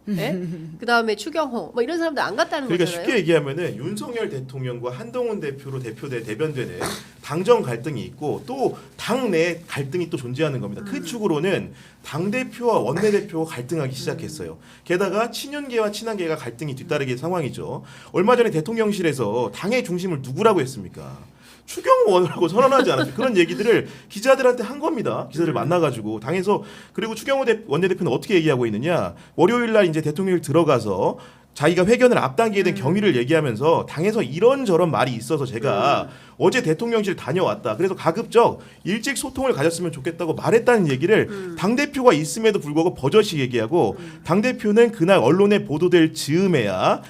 [SPEAKER 1] 그다음에 추경호, 뭐 이런 사람들 안 갔다는
[SPEAKER 3] 그러니까
[SPEAKER 1] 거잖아요.
[SPEAKER 3] 쉽게 얘기하면은 윤석열 대통령과 한동훈 대표로 대변되는 당정 갈등이 있고 또 당내 갈등이 또 존재하는 겁니다. 큰 축으로는 당 대표와 원내 대표가 갈등하기 시작했어요. 게다가 친윤계와 친한계가 갈등이 뒤따르게 상황이죠. 얼마 전에 대통령실에서 당의 중심을 누구라고 했습니까? 추경호 원으라고 선언하지 않았어요. 그런 얘기들을 기자들한테 한 겁니다. 기자들 만나가지고 당에서 그리고 추경호 원내대표는 어떻게 얘기하고 있느냐? 월요일 날 이제 대통령실 들어가서 자기가 회견을 앞당기게 된 경위를 얘기하면서 당에서 이런저런 말이 있어서 제가 어제 대통령실 다녀왔다. 그래서 가급적 일찍 소통을 가졌으면 좋겠다고 말했다는 얘기를 당대표가 있음에도 불구하고 버젓이 얘기하고 당대표는 그날 언론에 보도될 즈음에야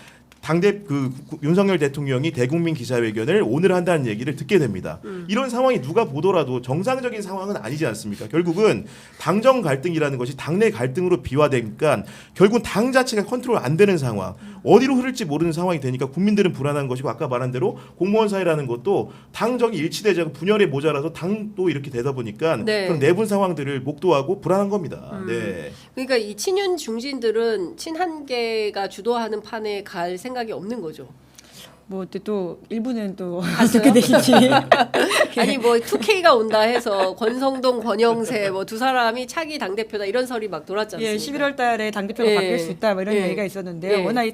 [SPEAKER 3] 윤석열 대통령이 대국민 기자회견을 오늘 한다는 얘기를 듣게 됩니다. 이런 상황이 누가 보더라도 정상적인 상황은 아니지 않습니까? 결국은 당정 갈등이라는 것이 당내 갈등으로 비화되니까 결국 당 자체가 컨트롤 안 되는 상황, 어디로 흐를지 모르는 상황이 되니까 국민들은 불안한 것이고 아까 말한 대로 공무원 사회라는 것도 당정이 일치되지 않고 분열에 모자라서 당도 이렇게 되다 보니까 그런 내분 상황들을 목도하고 불안한 겁니다. 네.
[SPEAKER 1] 그러니까 이 친윤 중진들은 친한계가 주도하는 판에 갈 생각이 없는 거죠.
[SPEAKER 2] 뭐 또 일부는 또 어떻게 되실지.
[SPEAKER 1] 아니 뭐 2K가 온다 해서 권성동, 권영세 뭐 두 사람이 차기 당 대표다 이런 설이 막 돌았지 않습니까?
[SPEAKER 2] 예, 11월달에 당 대표가
[SPEAKER 1] 예.
[SPEAKER 2] 바뀔 수 있다 뭐 이런
[SPEAKER 1] 예.
[SPEAKER 2] 얘기가 있었는데요.
[SPEAKER 1] 예.
[SPEAKER 2] 워낙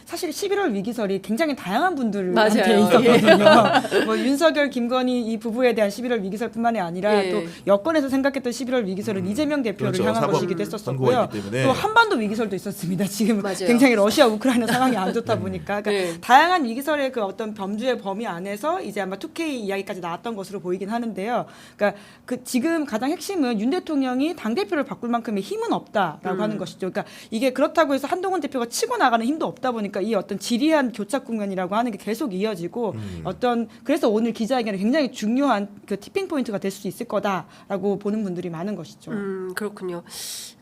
[SPEAKER 2] 사실 11월 위기설이 굉장히 다양한 분들한테
[SPEAKER 1] 맞아요.
[SPEAKER 2] 있었거든요. 뭐 윤석열, 김건희 이 부부에 대한 11월 위기설뿐만이 아니라
[SPEAKER 1] 예.
[SPEAKER 2] 또 여권에서 생각했던 11월 위기설은 이재명 대표를
[SPEAKER 3] 그렇죠.
[SPEAKER 2] 향한
[SPEAKER 3] 사법
[SPEAKER 2] 것이기도
[SPEAKER 3] 선고가
[SPEAKER 2] 했었고요.
[SPEAKER 3] 있기 때문에.
[SPEAKER 2] 또 한반도 위기설도 있었습니다. 지금
[SPEAKER 1] 맞아요.
[SPEAKER 2] 굉장히 러시아 우크라이나 상황이 안 좋다 보니까 그러니까
[SPEAKER 1] 네.
[SPEAKER 2] 다양한 위기설의 그 어떤 범주의 범위 안에서 이제 아마 2K 이야기까지 나왔던 것으로 보이긴 하는데요. 그러니까 그 지금 가장 핵심은 윤 대통령이 당 대표를 바꿀 만큼의 힘은 없다라고 하는 것이죠. 그러니까 이게 그렇다고 해서 한동훈 대표가 치고 나가는 힘도 없다 보니까 이 어떤 지리한 교착 국면이라고 하는 게 계속 이어지고 그래서 오늘 기자회견이 굉장히 중요한 그 티핑 포인트가 될 수 있을 거다라고 보는 분들이 많은 것이죠.
[SPEAKER 1] 그렇군요.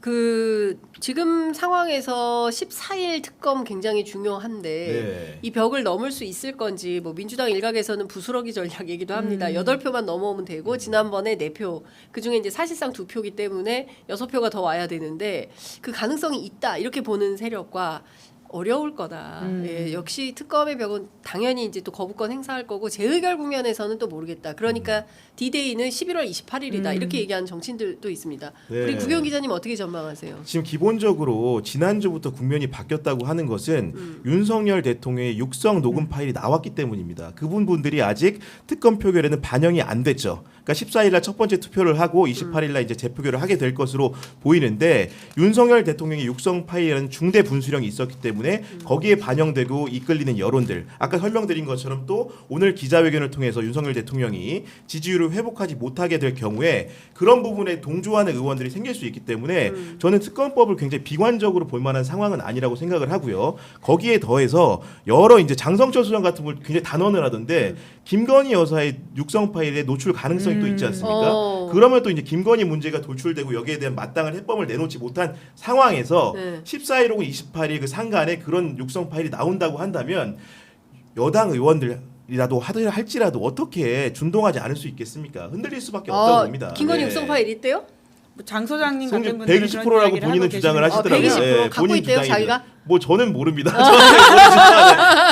[SPEAKER 1] 그 지금 상황에서 14일 특검 굉장히 중요한데
[SPEAKER 3] 네.
[SPEAKER 1] 이 벽을 넘을 수 있을 건지 뭐 민주당 일각에서는 부스러기 전략 얘기도 합니다. 8표만 넘어오면 되고 지난번에 4표 그중에 이제 사실상 2표기 때문에 6표가 더 와야 되는데 그 가능성이 있다 이렇게 보는 세력과 어려울 거다. 예, 역시 특검의 벽은 당연히 이제 또 거부권 행사할 거고 재의결 국면에서는 또 모르겠다. 그러니까 D-Day는 11월 28일이다. 이렇게 얘기하는 정치인들도 있습니다.
[SPEAKER 3] 네.
[SPEAKER 1] 우리 구경 기자님 어떻게 전망하세요?
[SPEAKER 3] 지금 기본적으로 지난주부터 국면이 바뀌었다고 하는 것은 윤석열 대통령의 육성 녹음 파일이 나왔기 때문입니다. 그분들이 아직 특검 표결에는 반영이 안 됐죠. 그러니까 14일 날 첫 번째 투표를 하고 28일 날 이제 재표결을 하게 될 것으로 보이는데 윤석열 대통령의 육성 파일에는 중대 분수령이 있었기 때문에 거기에 반영되고 이끌리는 여론들 아까 설명드린 것처럼 또 오늘 기자회견을 통해서 윤석열 대통령이 지지율을 회복하지 못하게 될 경우에 그런 부분에 동조하는 의원들이 생길 수 있기 때문에 저는 특검법을 굉장히 비관적으로 볼 만한 상황은 아니라고 생각을 하고요. 거기에 더해서 여러 이제 장성철 소장 같은 걸 굉장히 단언을 하던데 김건희 여사의 육성 파일에 노출 가능성이 또 있지 않습니까? 그러면 또 이제 김건희 문제가 돌출되고 여기에 대한 마땅한 해법을 내놓지 못한 상황에서
[SPEAKER 1] 네.
[SPEAKER 3] 14일 혹은 28일 그 상간에 그런 육성 파일이 나온다고 한다면 여당 의원들이라도 할지라도 어떻게 준동하지 않을 수 있겠습니까? 흔들릴 수밖에 없다고 봅니다.
[SPEAKER 1] 김건희
[SPEAKER 3] 네.
[SPEAKER 1] 육성 파일 있대요?
[SPEAKER 2] 뭐 장 소장님 같은
[SPEAKER 3] 성적
[SPEAKER 2] 분들은
[SPEAKER 3] 120%라고
[SPEAKER 2] 그런
[SPEAKER 3] 본인은
[SPEAKER 2] 이야기를
[SPEAKER 3] 주장을
[SPEAKER 2] 하고
[SPEAKER 3] 하시더라고요.
[SPEAKER 1] 120% 갖고
[SPEAKER 3] 본인
[SPEAKER 1] 있대요,
[SPEAKER 3] 주장입니다.
[SPEAKER 1] 자기가?
[SPEAKER 3] 뭐 저는 모릅니다.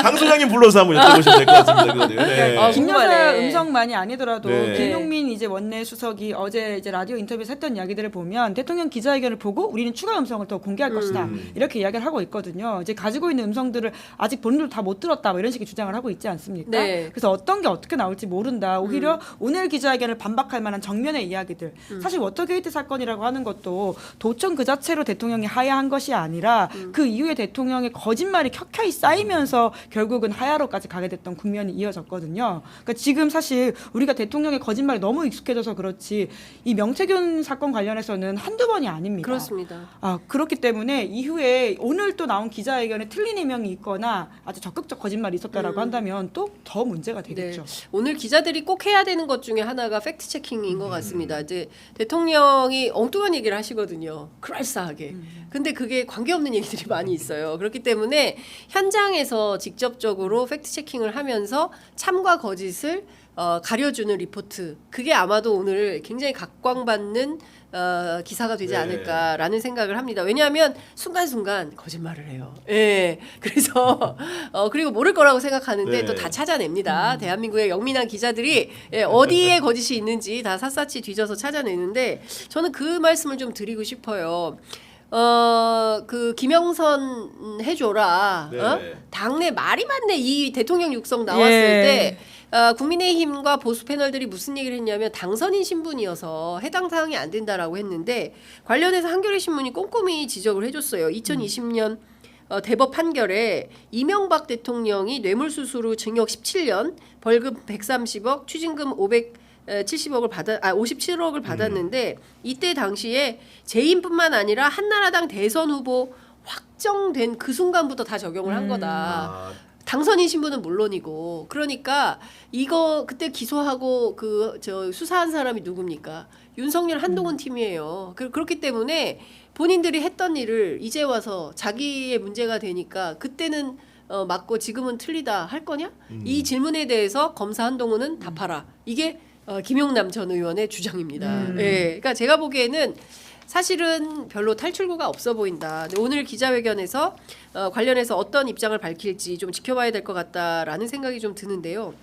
[SPEAKER 3] 장 소장님 불러서 한번 여쭤보시면 될 것 같습니다. 그거는. 네.
[SPEAKER 1] 궁금하네.
[SPEAKER 2] 김여사 음성만이 아니더라도
[SPEAKER 3] 네.
[SPEAKER 2] 김용민 이제 원내 수석이 어제 이제 라디오 인터뷰에서 했던 이야기들을 보면 대통령 기자회견을 보고 우리는 추가 음성을 더 공개할 것이다 이렇게 이야기를 하고 있거든요. 이제 가지고 있는 음성들을 아직 본인도 다 못 들었다 뭐 이런 식의 주장을 하고 있지 않습니까?
[SPEAKER 1] 네.
[SPEAKER 2] 그래서 어떤 게 어떻게 나올지 모른다. 오히려 오늘 기자회견을 반박할 만한 정면의 이야기들. 사실 워터게이트 사건이라고 하는 것도 도청 그 자체로 대통령이 하야한 것이 아니라 그 이후에 대통령의 거짓말이 켜켜이 쌓이면서 결국은 하야로까지 가게 됐던 국면이 이어졌거든요. 그러니까 지금 사실 우리가 대통령의 거짓말이 너무 익숙해져서 그렇지 이 명태균 사건 관련해서는 한두 번이 아닙니다.
[SPEAKER 1] 그렇습니다.
[SPEAKER 2] 그렇기 때문에 이후에 오늘 또 나온 기자회견에 틀린 해명이 있거나 아주 적극적 거짓말이 있었다라고 한다면 또 더 문제가 되겠죠.
[SPEAKER 1] 네. 오늘 기자들이 꼭 해야 되는 것 중에 하나가 팩트 체킹인 것 같습니다. 이제 대통령이 엉뚱한 얘기를 하시거든요. 그럴싸하게. 근데 그게 관계없는 얘기들이 많이 있어요. 그렇기 때문에 현장에서 직접적으로 팩트 체킹을 하면서 참과 거짓을 가려주는 리포트. 그게 아마도 오늘 굉장히 각광받는 기사가 되지
[SPEAKER 3] 네.
[SPEAKER 1] 않을까라는 생각을 합니다. 왜냐하면 순간순간 거짓말을 해요. 예. 그래서 그리고 모를 거라고 생각하는데
[SPEAKER 3] 네.
[SPEAKER 1] 또 다 찾아냅니다. 대한민국의 영민한 기자들이 어디에 거짓이 있는지 다 샅샅이 뒤져서 찾아내는데 저는 그 말씀을 좀 드리고 싶어요. 그 김영선 해줘라.
[SPEAKER 3] 네.
[SPEAKER 1] 당내 말이 많네. 이 대통령 육성 나왔을
[SPEAKER 2] 예.
[SPEAKER 1] 때 국민의힘과 보수 패널들이 무슨 얘기를 했냐면 당선인 신분이어서 해당 사항이 안 된다라고 했는데 관련해서 한겨레 신문이 꼼꼼히 지적을 해줬어요. 2020년 대법 판결에 이명박 대통령이 뇌물수수로 징역 17년, 벌금 130억, 추징금 57억을 받았는데 이때 당시에 재임뿐만 아니라 한나라당 대선 후보 확정된 그 순간부터 다 적용을 한 거다. 당선인 신분은 물론이고 그러니까 이거 그때 기소하고 저 수사한 사람이 누굽니까? 윤석열 한동훈 팀이에요. 그렇기 때문에 본인들이 했던 일을 이제 와서 자기의 문제가 되니까 그때는 맞고 지금은 틀리다 할 거냐? 이 질문에 대해서 검사 한동훈은 답하라. 이게 김용남 전 의원의 주장입니다. 예, 그러니까 제가 보기에는 사실은 별로 탈출구가 없어 보인다. 근데 오늘 기자회견에서 관련해서 어떤 입장을 밝힐지 좀 지켜봐야 될 것 같다라는 생각이 좀 드는데요.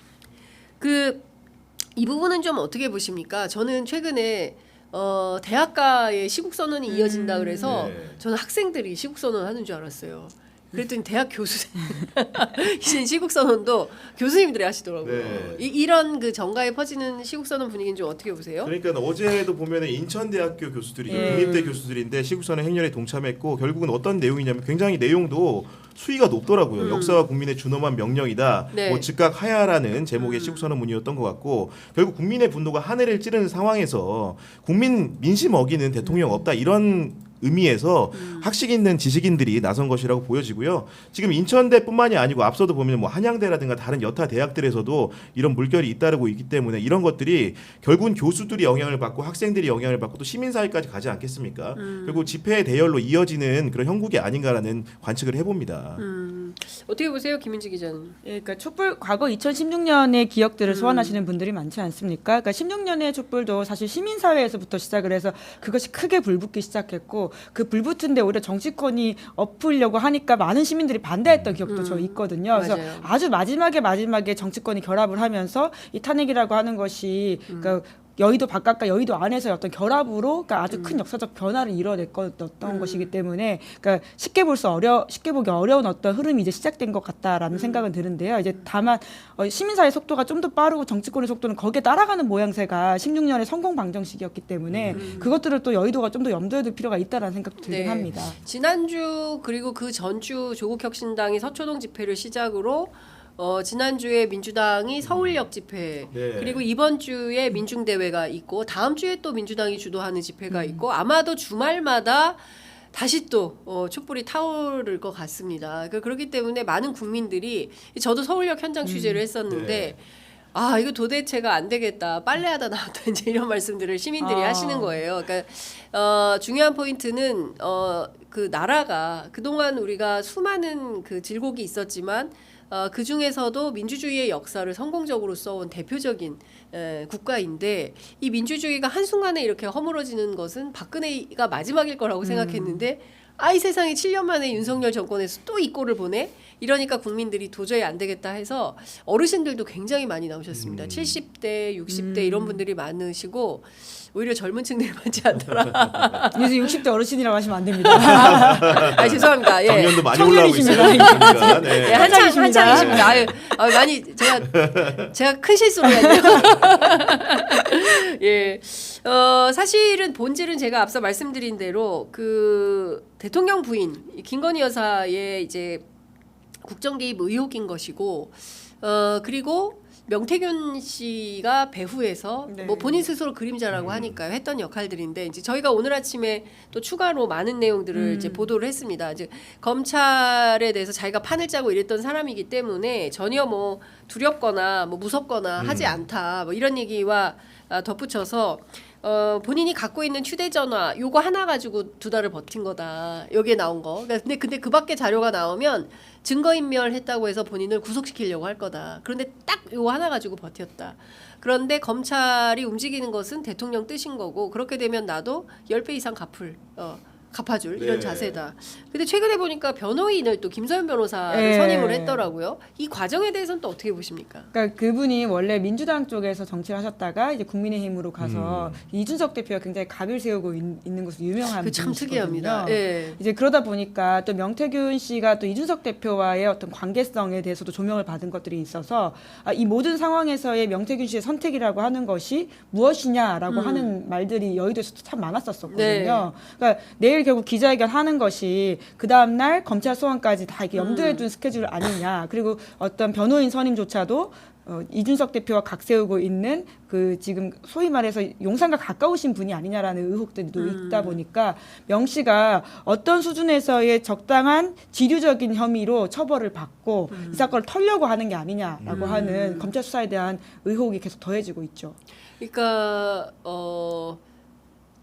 [SPEAKER 1] 이 부분은 좀 어떻게 보십니까? 저는 최근에 대학가의 시국 선언이 이어진다 그래서
[SPEAKER 3] 네.
[SPEAKER 1] 저는 학생들이 시국 선언 하는 줄 알았어요. 그랬더니 대학 교수 이제 시국 선언도 교수님들이 하시더라고요.
[SPEAKER 3] 네.
[SPEAKER 1] 이런 그 정가에 퍼지는 시국 선언 분위기는 좀 어떻게 보세요?
[SPEAKER 3] 그러니까 어제도 보면은 인천대학교 교수들이죠.
[SPEAKER 2] 예.
[SPEAKER 3] 국립대 교수들인데 시국선언 행렬에 동참했고 결국은 어떤 내용이냐면 굉장히 내용도 수위가 높더라고요. 역사와 국민의 준엄한 명령이다.
[SPEAKER 1] 네.
[SPEAKER 3] 뭐 즉각 하야라는 제목의 시국선언 문이었던 것 같고 결국 국민의 분노가 하늘을 찌르는 상황에서 국민 민심 어기는 대통령 없다 이런 의미에서 학식 있는 지식인들이 나선 것이라고 보여지고요. 지금 인천대뿐만이 아니고 앞서도 보면 뭐 한양대라든가 다른 여타 대학들에서도 이런 물결이 잇따르고 있기 때문에 이런 것들이 결국은 교수들이 영향을 받고 학생들이 영향을 받고 또 시민사회까지 가지 않겠습니까? 결국 집회의 대열로 이어지는 그런 형국이 아닌가라는 관측을 해봅니다.
[SPEAKER 1] 어떻게 보세요, 김민지 기자는?
[SPEAKER 2] 예, 그러니까 촛불 과거 2016년의 기억들을 소환하시는 분들이 많지 않습니까? 그러니까 16년의 촛불도 사실 시민사회에서부터 시작을 해서 그것이 크게 불붙기 시작했고 그 불붙은데 오히려 정치권이 엎으려고 하니까 많은 시민들이 반대했던 기억도 저 있거든요. 그래서
[SPEAKER 1] 맞아요.
[SPEAKER 2] 아주 마지막에 정치권이 결합을 하면서 이 탄핵이라고 하는 것이 그러니까 여의도 바깥과 여의도 안에서의 어떤 결합으로 그러니까 아주 큰 역사적 변화를 이뤄냈던 것이기 때문에 그러니까 쉽게 보기 어려운 어떤 흐름이 이제 시작된 것 같다라는 생각은 드는데요. 이제 다만 시민사회 속도가 좀 더 빠르고 정치권의 속도는 거기에 따라가는 모양새가 16년의 성공 방정식이었기 때문에 그것들을 또 여의도가 좀 더 염두에 둘 필요가 있다라는 생각도 들긴
[SPEAKER 1] 네.
[SPEAKER 2] 합니다.
[SPEAKER 1] 지난주 그리고 그 전주 조국혁신당이 서초동 집회를 시작으로 지난주에 민주당이 서울역 집회
[SPEAKER 3] 네.
[SPEAKER 1] 그리고 이번 주에 민중대회가 있고 다음 주에 또 민주당이 주도하는 집회가 있고 아마도 주말마다 다시 또 촛불이 타오를 것 같습니다. 그렇기 때문에 많은 국민들이 저도 서울역 현장 취재를 했었는데
[SPEAKER 3] 네.
[SPEAKER 1] 아 이거 도대체가 안 되겠다 빨래하다 나왔다 이제 이런 말씀들을 시민들이 하시는 거예요. 그러니까 중요한 포인트는 그 나라가 그동안 우리가 수많은 그 질곡이 있었지만 그 중에서도 민주주의의 역사를 성공적으로 써온 대표적인 국가인데 이 민주주의가 한순간에 이렇게 허물어지는 것은 박근혜가 마지막일 거라고 생각했는데 이 세상에 7년 만에 윤석열 정권에서 또 이 꼴을 보내? 이러니까 국민들이 도저히 안 되겠다 해서 어르신들도 굉장히 많이 나오셨습니다. 70대, 60대 이런 분들이 많으시고 오히려 젊은 층들이 많지 않더라.
[SPEAKER 2] 그래서 60대 어르신이라고 하시면 안 됩니다.
[SPEAKER 1] 죄송합니다. 예.
[SPEAKER 3] 작년도 많이 올라오고 있어요.
[SPEAKER 2] 청년이십니다.
[SPEAKER 3] 그러니까, 네.
[SPEAKER 1] 네,
[SPEAKER 2] 한창이십니다.
[SPEAKER 1] 한창이십니다. 많이 제가 큰 실수를 했네요. 예. 사실은 본질은 제가 앞서 말씀드린 대로 그 대통령 부인 김건희 여사의 이제 국정 개입 의혹인 것이고 그리고 명태균 씨가 배후에서
[SPEAKER 2] 네.
[SPEAKER 1] 뭐 본인 스스로 그림자라고 하니까요 했던 역할들인데 이제 저희가 오늘 아침에 또 추가로 많은 내용들을 이제 보도를 했습니다. 이제 검찰에 대해서 자기가 판을 짜고 이랬던 사람이기 때문에 전혀 뭐 두렵거나 뭐 무섭거나 하지 않다 뭐 이런 얘기와 덧붙여서 본인이 갖고 있는 휴대전화 요거 하나 가지고 2달을 버틴 거다. 여기에 나온 거. 근데 그 밖에 자료가 나오면 증거인멸했다고 해서 본인을 구속시키려고 할 거다. 그런데 딱 요거 하나 가지고 버텼다. 그런데 검찰이 움직이는 것은 대통령 뜻인 거고 그렇게 되면 나도 10배 이상 갚아줄 이런
[SPEAKER 3] 네.
[SPEAKER 1] 자세다. 근데 최근에 보니까 변호인을 또 김서연 변호사를
[SPEAKER 2] 네.
[SPEAKER 1] 선임을 했더라고요. 이 과정에 대해서는 또 어떻게 보십니까?
[SPEAKER 2] 그러니까 그분이 원래 민주당 쪽에서 정치를 하셨다가 이제 국민의힘으로 가서 이준석 대표가 굉장히 각을 세우고 있는 것으로 유명한
[SPEAKER 1] 참
[SPEAKER 2] 분이시거든요.
[SPEAKER 1] 특이합니다. 예.
[SPEAKER 2] 이제 그러다 보니까 또 명태균 씨가 또 이준석 대표와의 어떤 관계성에 대해서도 조명을 받은 것들이 있어서 이 모든 상황에서의 명태균 씨의 선택이라고 하는 것이 무엇이냐라고 하는 말들이 여의도에서도 참 많았었거든요.
[SPEAKER 1] 네.
[SPEAKER 2] 그러니까 내일 결국 기자회견 하는 것이 그 다음 날 검찰 소환까지 다 이렇게 염두에 둔 스케줄 아니냐. 그리고 어떤 변호인 선임조차도 이준석 대표와 각 세우고 있는 그 지금 소위 말해서 용산과 가까우신 분이 아니냐라는 의혹들도 있다 보니까 명 씨가 어떤 수준에서의 적당한 지류적인 혐의로 처벌을 받고 이 사건을 털려고 하는 게 아니냐라고 하는 검찰 수사에 대한 의혹이 계속 더해지고 있죠.
[SPEAKER 1] 그러니까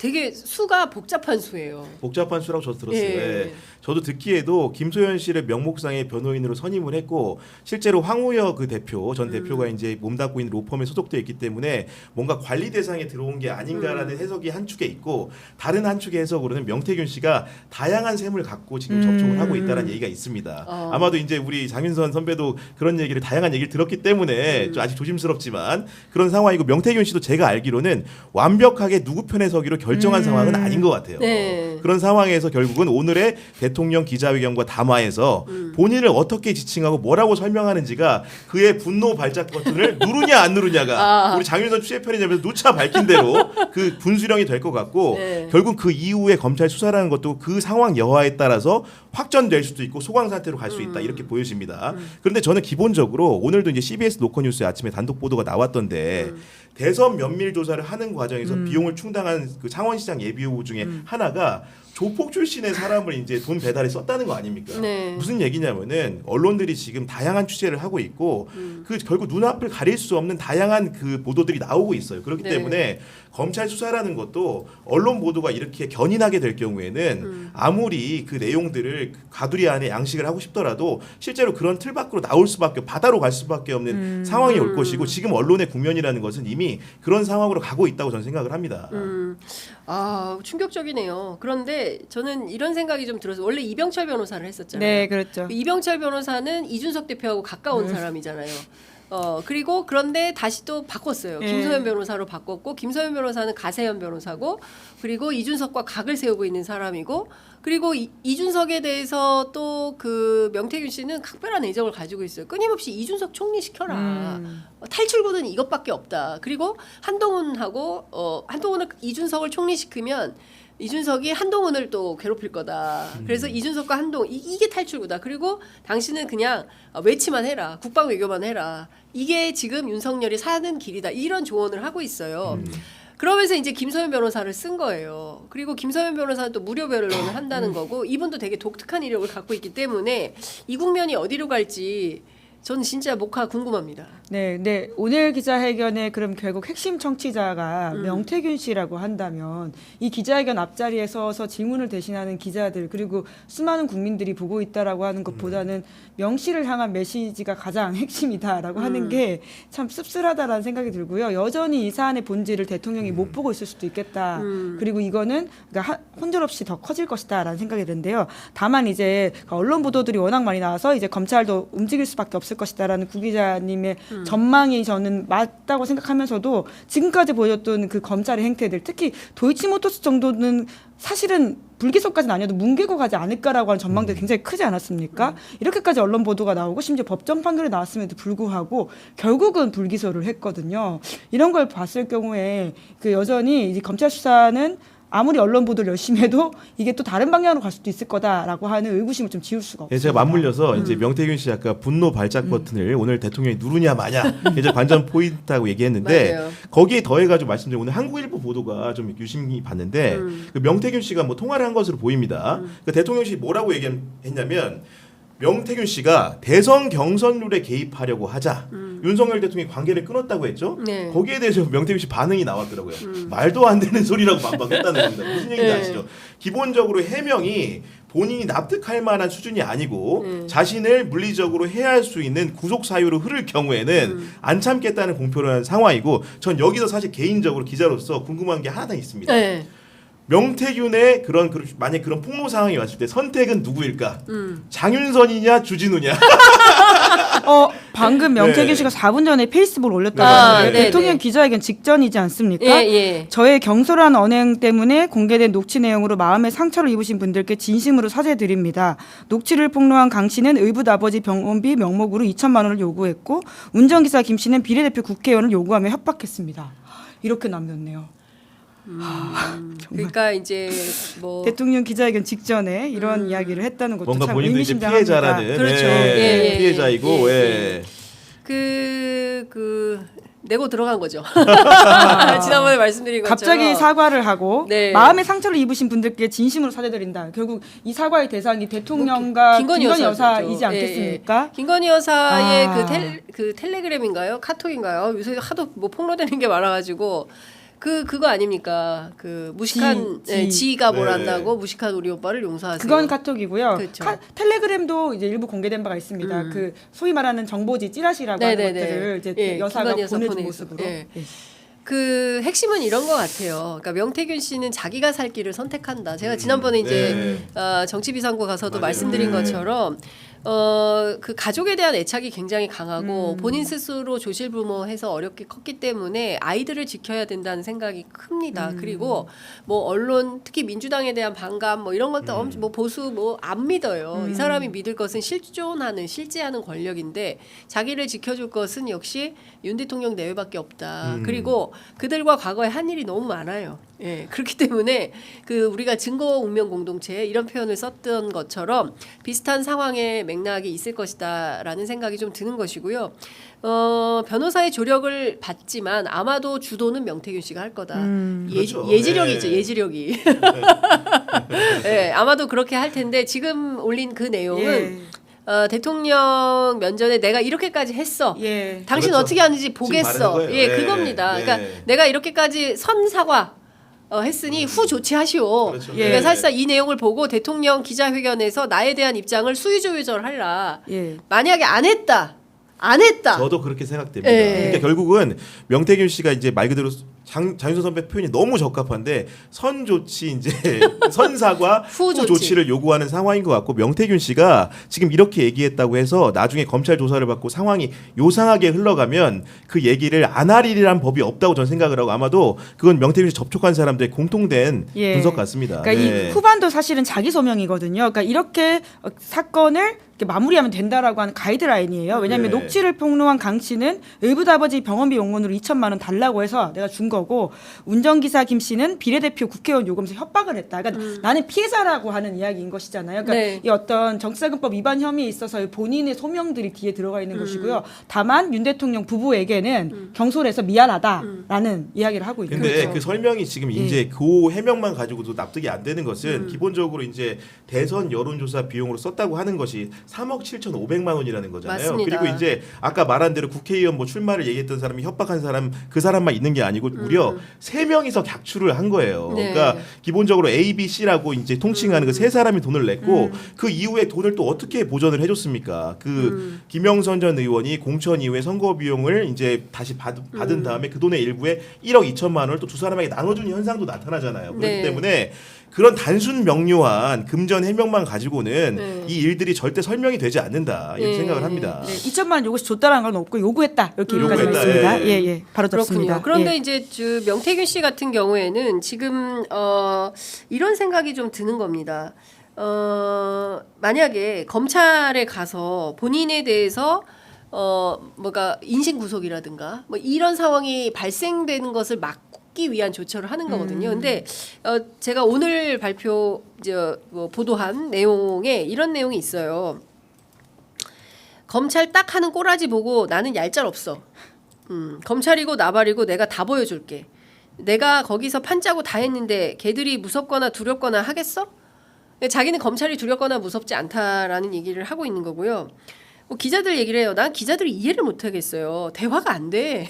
[SPEAKER 1] 되게 수가 복잡한 수예요.
[SPEAKER 3] 복잡한 수라고 저도 들었어요.
[SPEAKER 1] 예.
[SPEAKER 3] 예. 저도 듣기에도 김소연 씨를 명목상의 변호인으로 선임을 했고 실제로 황우여 그 대표 전 대표가 이제 몸담고 있는 로펌에 소속돼 있기 때문에 뭔가 관리 대상에 들어온 게 아닌가라는 해석이 한 축에 있고 다른 한 축의 해석으로는 명태균 씨가 다양한 셈을 갖고 지금 접촉을 하고 있다는 얘기가 있습니다. 아마도 이제 우리 장윤선 선배도 그런 얘기를 다양한 얘기를 들었기 때문에 좀 아직 조심스럽지만 그런 상황이고 명태균 씨도 제가 알기로는 완벽하게 누구 편에 서기로 결정한 상황은 아닌 것 같아요.
[SPEAKER 1] 네.
[SPEAKER 3] 그런 상황에서 결국은 오늘의 대통령 기자회견과 담화에서 본인을 어떻게 지칭하고 뭐라고 설명하는지가 그의 분노 발작 버튼을 누르냐 안 누르냐가 우리 장윤선 취재 편의점에서 누차 밝힌 대로 그 분수령이 될 것 같고
[SPEAKER 1] 네.
[SPEAKER 3] 결국 그 이후에 검찰 수사라는 것도 그 상황 여하에 따라서 확전될 수도 있고 소강 상태로 갈 수 있다 이렇게 보여집니다. 그런데 저는 기본적으로 오늘도 이제 CBS 노컷뉴스에 아침에 단독 보도가 나왔던데 대선 면밀 조사를 하는 과정에서 비용을 충당한 그 창원시장 예비후보 중에 하나가 조폭 출신의 사람을 이제 돈 배달에 썼다는 거 아닙니까?
[SPEAKER 1] 네.
[SPEAKER 3] 무슨 얘기냐면은 언론들이 지금 다양한 취재를 하고 있고 그 결국 눈앞을 가릴 수 없는 다양한 그 보도들이 나오고 있어요. 그렇기
[SPEAKER 1] 네.
[SPEAKER 3] 때문에 검찰 수사라는 것도 언론 보도가 이렇게 견인하게 될 경우에는 아무리 그 내용들을 가두리 안에 양식을 하고 싶더라도 실제로 그런 틀 밖으로 나올 수밖에 바다로 갈 수밖에 없는 상황이 올 것이고 지금 언론의 국면이라는 것은 이미 그런 상황으로 가고 있다고 저는 생각을 합니다.
[SPEAKER 1] 아, 충격적이네요. 그런데 저는 이런 생각이 좀 들어서 원래 이병철 변호사를 했었잖아요.
[SPEAKER 2] 네, 그렇죠.
[SPEAKER 1] 이병철 변호사는 이준석 대표하고 가까운 사람이잖아요. 그리고 그런데 다시 또 바꿨어요.
[SPEAKER 2] 예.
[SPEAKER 1] 김소연 변호사로 바꿨고 김소연 변호사는 가세현 변호사고 그리고 이준석과 각을 세우고 있는 사람이고 그리고 이준석에 대해서 또 그 명태균 씨는 각별한 애정을 가지고 있어요. 끊임없이 이준석 총리시켜라. 탈출구는 이것밖에 없다. 그리고 한동훈하고 한동훈을 이준석을 총리시키면 이준석이 한동훈을 또 괴롭힐 거다. 그래서 이준석과 한동훈 이게 탈출구다. 그리고 당신은 그냥 외치만 해라. 국방 외교만 해라. 이게 지금 윤석열이 사는 길이다. 이런 조언을 하고 있어요. 그러면서 이제 김소연 변호사를 쓴 거예요. 그리고 김소연 변호사는 또 무료 변론을 한다는 거고 이분도 되게 독특한 이력을 갖고 있기 때문에 이 국면이 어디로 갈지 저는 진짜 목화 궁금합니다.
[SPEAKER 2] 네, 네. 오늘 기자회견에 그럼 결국 핵심 청취자가 명태균 씨라고 한다면 이 기자회견 앞자리에 서서 질문을 대신하는 기자들 그리고 수많은 국민들이 보고 있다라고 하는 것보다는 명 씨를 향한 메시지가 가장 핵심이다라고 하는 게 참 씁쓸하다라는 생각이 들고요. 여전히 이 사안의 본질을 대통령이 못 보고 있을 수도 있겠다. 그리고 이거는 그러니까 혼절없이 더 커질 것이다라는 생각이 드는데요. 다만 이제 언론 보도들이 워낙 많이 나와서 이제 검찰도 움직일 수밖에 없을 것이다라는 구 기자님의 전망이 저는 맞다고 생각하면서도 지금까지 보여줬던 그 검찰의 행태들 특히 도이치모터스 정도는 사실은 불기소까지는 아니어도 뭉개고 가지 않을까라고 하는 전망들이 굉장히 크지 않았습니까? 이렇게까지 언론 보도가 나오고 심지어 법정 판결이 나왔음에도 불구하고 결국은 불기소를 했거든요. 이런 걸 봤을 경우에 그 여전히 이 검찰 수사는 아무리 언론 보도를 열심히 해도 이게 또 다른 방향으로 갈 수도 있을 거다라고 하는 의구심을 좀 지울 수가 없어요.
[SPEAKER 3] 예, 제가 맞물려서 이제 명태균 씨 아까 분노 발작 버튼을 오늘 대통령이 누르냐 마냐 이제 관전 포인트라고 얘기했는데
[SPEAKER 1] 맞아요.
[SPEAKER 3] 거기에 더해가지고 말씀드린 오늘 한국일보 보도가 좀 유심히 봤는데 그 명태균 씨가 뭐 통화를 한 것으로 보입니다. 그 대통령실이 뭐라고 얘기했냐면 명태균 씨가 대선 경선룰에 개입하려고 하자 윤석열 대통령이 관계를 끊었다고 했죠.
[SPEAKER 1] 네.
[SPEAKER 3] 거기에 대해서 명태균 씨 반응이 나왔더라고요. 말도 안 되는 소리라고 반박했다는 겁니다. 무슨 얘기인지
[SPEAKER 1] 네.
[SPEAKER 3] 아시죠? 기본적으로 해명이 본인이 납득할 만한 수준이 아니고 자신을 물리적으로 해할 수 있는 구속 사유로 흐를 경우에는 안 참겠다는 공표를 한 상황이고 전 여기서 사실 개인적으로 기자로서 궁금한 게 하나 있습니다.
[SPEAKER 1] 네.
[SPEAKER 3] 명태균의 만약 그런 폭로 상황이 왔을 때 선택은 누구일까? 장윤선이냐 주진우냐?
[SPEAKER 2] 방금 명태균
[SPEAKER 3] 네.
[SPEAKER 2] 씨가 4분 전에 페이스북을 올렸다고
[SPEAKER 1] 아,
[SPEAKER 2] 하는데
[SPEAKER 1] 네,
[SPEAKER 2] 대통령
[SPEAKER 1] 네.
[SPEAKER 2] 기자회견 직전이지 않습니까?
[SPEAKER 1] 예, 예.
[SPEAKER 2] 저의 경솔한 언행 때문에 공개된 녹취 내용으로 마음의 상처를 입으신 분들께 진심으로 사죄드립니다. 녹취를 폭로한 강 씨는 의붓 아버지 병원비 명목으로 2천만 원을 요구했고 운전기사 김 씨는 비례대표 국회의원을 요구하며 협박했습니다. 이렇게 남겼네요.
[SPEAKER 1] 그러니까 이제 뭐
[SPEAKER 2] 대통령 기자회견 직전에 이런 이야기를 했다는 것도
[SPEAKER 3] 뭔가
[SPEAKER 2] 참
[SPEAKER 3] 본인도 이제
[SPEAKER 2] 의미심장합니다.
[SPEAKER 3] 피해자라는
[SPEAKER 1] 그렇죠.
[SPEAKER 3] 예,
[SPEAKER 1] 예, 예,
[SPEAKER 3] 피해자이고
[SPEAKER 1] 예,
[SPEAKER 3] 예.
[SPEAKER 1] 내고 들어간 거죠. 지난번에 말씀드린 것처럼
[SPEAKER 2] 갑자기 사과를 하고
[SPEAKER 1] 네.
[SPEAKER 2] 마음의 상처를 입으신 분들께 진심으로 사죄드린다. 결국 이 사과의 대상이 대통령과 김건희 여사이지 않겠습니까?
[SPEAKER 1] 예, 예. 김건희 여사의
[SPEAKER 2] 아.
[SPEAKER 1] 그 텔레그램인가요? 카톡인가요? 요새 하도 뭐 폭로되는 게 많아가지고 그거 아닙니까? 그 무식한 지가 뭘 안다고 무식한 우리 오빠를 용서하세요.
[SPEAKER 2] 그건 카톡이고요.
[SPEAKER 1] 그렇죠.
[SPEAKER 2] 텔레그램도 이제 일부 공개된 바가 있습니다. 그 소위 말하는 정보지 찌라시라고 하는 것들을 이제 여사가 보내준 모습으로.
[SPEAKER 1] 그 핵심은 이런 것 같아요. 그러니까 명태균 씨는 자기가 살 길을 선택한다. 제가 지난번에 이제 정치비상구 가서도 말씀드린 것처럼 그 가족에 대한 애착이 굉장히 강하고 본인 스스로 조실부모해서 어렵게 컸기 때문에 아이들을 지켜야 된다는 생각이 큽니다. 그리고 뭐 언론 특히 민주당에 대한 반감 뭐 이런 것도 뭐 보수 뭐 안 믿어요. 이 사람이 믿을 것은 실존하는 실제하는 권력인데 자기를 지켜줄 것은 역시 윤 대통령 내외밖에 없다. 그리고 그들과 과거에 한 일이 너무 많아요. 예, 그렇기 때문에 그 우리가 증거 운명 공동체 이런 표현을 썼던 것처럼 비슷한 상황의 맥락이 있을 것이다라는 생각이 좀 드는 것이고요. 변호사의 조력을 받지만 아마도 주도는 명태균 씨가 할 거다.
[SPEAKER 3] 그렇죠.
[SPEAKER 1] 예지력이 있죠, 예지력이. 예, 아마도 그렇게 할 텐데 지금 올린 그 내용은 대통령 면전에 내가 이렇게까지 했어. 당신
[SPEAKER 3] 그렇죠.
[SPEAKER 1] 어떻게 하는지 보겠어. 예, 그겁니다. 그러니까 내가 이렇게까지 선 사과 했으니 후 조치하시오.
[SPEAKER 3] 그렇죠.
[SPEAKER 1] 그러니까 사실상 이 내용을 보고 대통령 기자회견에서 나에 대한 입장을 수위조절하라. 만약에 안 했다.
[SPEAKER 3] 저도 그렇게 생각됩니다. 그러니까 결국은 명태균 씨가 이제 말 그대로 장윤선 선배 표현이 너무 적합한데 선 조치 이제 선사과 후 조치를 요구하는 상황인 것 같고 명태균 씨가 지금 이렇게 얘기했다고 해서 나중에 검찰 조사를 받고 상황이 요상하게 흘러가면 그 얘기를 안 하리란 법이 없다고 저는 생각을 하고 아마도 그건 명태균 씨 접촉한 사람들의 공통된 분석 같습니다.
[SPEAKER 2] 그러니까 이 후반도 사실은 자기 소명이거든요. 그러니까 이렇게 사건을 마무리하면 된다라고 하는 가이드라인이에요. 왜냐하면 녹취를 폭로한 강 씨는 의붓아버지 병원비 용문으로 2천만 원 달라고 해서 내가 준 거고 운전기사 김 씨는 비례대표 국회의원 요금에서 협박을 했다. 그러니까 나는 피해자라고 하는 이야기인 것이잖아요. 그러니까 이 어떤 정치자금법 위반 혐의에 있어서 본인의 소명들이 뒤에 들어가 있는 것이고요. 다만 윤 대통령 부부에게는 경솔해서 미안하다라는 이야기를 하고 있는 거죠.
[SPEAKER 3] 근데 그 설명이 지금 이제 그 해명만 가지고도 납득이 안 되는 것은 기본적으로 이제 대선 여론조사 비용으로 썼다고 하는 것이 3억 7,500만 원이라는 거잖아요.
[SPEAKER 1] 맞습니다.
[SPEAKER 3] 그리고 이제 아까 말한 대로 국회의원 뭐 출마를 얘기했던 사람이 협박한 사람 그 사람만 있는 게 아니고 무려 3명이서 객출을 한 거예요. 그러니까 기본적으로 A, B, C라고 이제 통칭하는 그 세 사람이 돈을 냈고 그 이후에 돈을 또 어떻게 보전을 해줬습니까? 그 김영선 전 의원이 공천 이후에 선거 비용을 이제 다시 받은 다음에 그 돈의 일부에 1억 2천만 원을 또 두 사람에게 나눠주는 현상도 나타나잖아요. 그렇기 때문에 그런 단순 명료한 금전 해명만 가지고는 이 일들이 절대 설명이 되지 않는다 이렇게 생각을 합니다.
[SPEAKER 2] 2천만 원 요구시 줬다라는 건 없고 요구했다 이렇게 얘기까지 있습니다. 바로
[SPEAKER 1] 그렇군요. 그런데 이제 명태균 씨 같은 경우에는 지금 이런 생각이 좀 드는 겁니다. 만약에 검찰에 가서 본인에 대해서 뭐가 인신 구속이라든가 뭐 이런 상황이 발생되는 것을 막기 위한 조처를 하는 거거든요. 근데 제가 오늘 뭐 보도한 내용에 이런 내용이 있어요. 검찰 딱 하는 꼬라지 보고 나는 얄짤없어. 검찰이고 나발이고 내가 다 보여줄게. 내가 거기서 판짜고 다 했는데 걔들이 무섭거나 두렵거나 하겠어? 자기는 검찰이 두렵거나 무섭지 않다라는 얘기를 하고 있는 거고요. 뭐 기자들 얘기를 해요. 난 기자들이 이해를 못 하겠어요. 대화가 안 돼.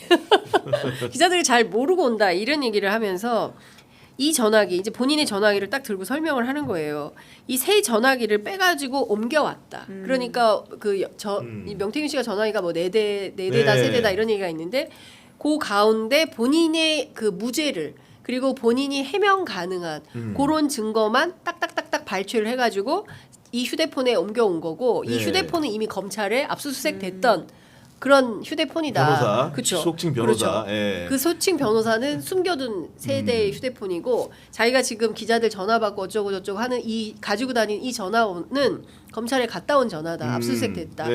[SPEAKER 1] 기자들이 잘 모르고 온다. 이런 얘기를 하면서 이 전화기 이제 본인의 전화기를 딱 들고 설명을 하는 거예요. 이 새 전화기를 빼가지고 옮겨왔다. 그러니까 이 명태균 씨가 전화기가 뭐 4대, 4대다, 3대다 이런 얘기가 있는데 그 가운데 본인의 그 무죄를 그리고 본인이 해명 가능한 그런 증거만 딱딱딱딱 발췌를 해가지고 이 휴대폰에 옮겨온 거고 이 휴대폰은 이미 검찰에 압수수색 됐던 그런 휴대폰이다.
[SPEAKER 3] 변호사,
[SPEAKER 1] 그렇죠.
[SPEAKER 3] 소칭 변호사.
[SPEAKER 1] 그렇죠. 그 소칭 변호사는 숨겨둔 세대의 휴대폰이고 자기가 지금 기자들 전화 받고 어쩌고 저쩌고 하는 이 가지고 다니는 이 전화는 검찰에 갔다 온 전화다. 압수수색 됐다.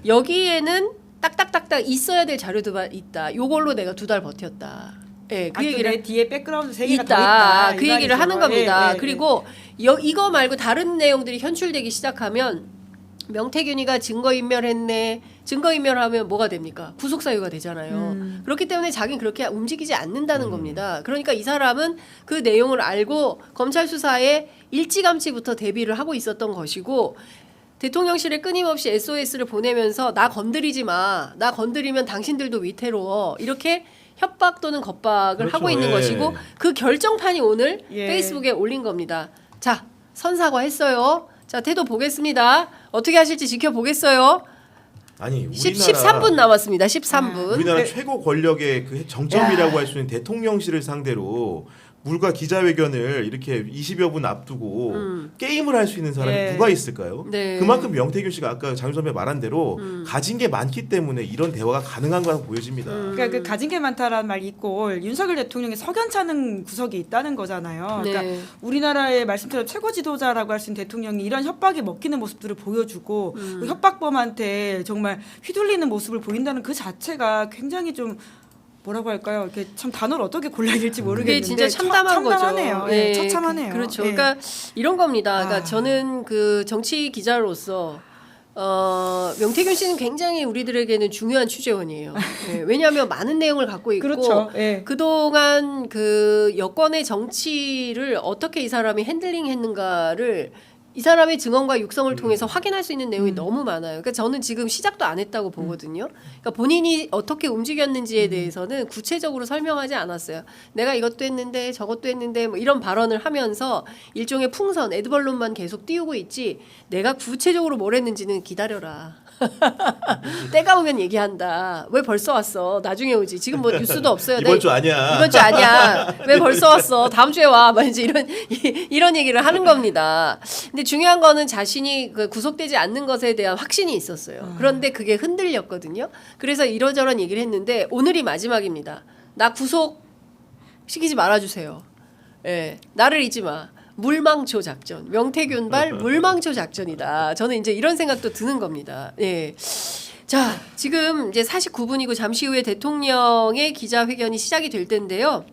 [SPEAKER 1] 여기에는 딱딱딱딱 있어야 될 자료도 있다. 요걸로 내가 2달 버텼다. 네, 그 얘기를
[SPEAKER 2] 내 뒤에 백그라운드 3개가 더 있다.
[SPEAKER 1] 그 얘기를 하는 겁니다. 그리고 이거 말고 다른 내용들이 현출되기 시작하면 명태균이가 증거인멸했네. 증거인멸하면 뭐가 됩니까? 구속사유가 되잖아요. 그렇기 때문에 자기는 그렇게 움직이지 않는다는 겁니다. 그러니까 이 사람은 그 내용을 알고 검찰 수사에 일찌감치부터 대비를 하고 있었던 것이고 대통령실에 끊임없이 SOS를 보내면서 나 건드리지 마. 나 건드리면 당신들도 위태로워. 이렇게 협박 또는 겁박을
[SPEAKER 3] 그렇죠.
[SPEAKER 1] 하고 있는
[SPEAKER 3] 예.
[SPEAKER 1] 것이고 그 결정판이 오늘
[SPEAKER 2] 예.
[SPEAKER 1] 페이스북에 올린 겁니다. 자, 선사과했어요. 자, 태도 보겠습니다. 어떻게 하실지 지켜보겠어요.
[SPEAKER 3] 아니 우리나라
[SPEAKER 1] 13분 남았습니다. 13분.
[SPEAKER 3] 우리나라
[SPEAKER 2] 네.
[SPEAKER 3] 최고 권력의 그 정점이라고 할 수 있는 대통령실을 상대로 물과 기자회견을 이렇게 20여 분 앞두고 게임을 할 수 있는 사람이
[SPEAKER 2] 예.
[SPEAKER 3] 누가 있을까요?
[SPEAKER 1] 네.
[SPEAKER 3] 그만큼 명태균 씨가 아까 장윤 선배 말한 대로 가진 게 많기 때문에 이런 대화가 가능한 거라고 보여집니다.
[SPEAKER 2] 그러니까 그 가진 게 많다라는 말 있고 윤석열 대통령이 석연찮은 구석이 있다는 거잖아요.
[SPEAKER 1] 네.
[SPEAKER 2] 그러니까 우리나라의 말씀처럼 최고 지도자라고 할 수 있는 대통령이 이런 협박에 먹히는 모습들을 보여주고 그 협박범한테 정말 휘둘리는 모습을 보인다는 그 자체가 굉장히 좀 뭐라고 할까요? 이렇게 참 단어를 어떻게 골라야 될지
[SPEAKER 1] 그게
[SPEAKER 2] 모르겠는데
[SPEAKER 1] 진짜 참담한 거죠.
[SPEAKER 2] 참담하네요. 예, 처참하네요.
[SPEAKER 1] 그렇죠.
[SPEAKER 2] 예.
[SPEAKER 1] 그러니까 이런 겁니다. 그러니까
[SPEAKER 2] 아.
[SPEAKER 1] 저는 그 정치 기자로서 명태균 씨는 굉장히 우리들에게는 중요한 취재원이에요. 예, 왜냐하면 많은 내용을 갖고 있고
[SPEAKER 2] 그렇죠. 예.
[SPEAKER 1] 그동안 그 여권의 정치를 어떻게 이 사람이 핸들링했는가를 이 사람의 증언과 육성을 통해서 확인할 수 있는 내용이 너무 많아요. 그러니까 저는 지금 시작도 안 했다고 보거든요. 그러니까 본인이 어떻게 움직였는지에 대해서는 구체적으로 설명하지 않았어요. 내가 이것도 했는데 저것도 했는데 뭐 이런 발언을 하면서 일종의 풍선, 에드벌론만 계속 띄우고 있지 내가 구체적으로 뭘 했는지는 기다려라. 때가 오면 얘기한다. 왜 벌써 왔어? 나중에 오지. 지금 뭐 뉴스도 없어요.
[SPEAKER 3] 이번 주 아니야.
[SPEAKER 1] 이번 주 아니야. 왜 벌써 왔어? 다음 주에 와. 막 이제 이런 얘기를 하는 겁니다. 근데 중요한 거는 자신이 그 구속되지 않는 것에 대한 확신이 있었어요. 그런데 그게 흔들렸거든요. 그래서 이러저런 얘기를 했는데 오늘이 마지막입니다. 나 구속 시키지 말아주세요. 예, 나를 잊지 마. 물망초 작전, 명태균발 물망초 작전이다. 저는 이제 이런 생각도 드는 겁니다. 예. 자, 지금 이제 49분이고 잠시 후에 대통령의 기자회견이 시작이 될 텐데요.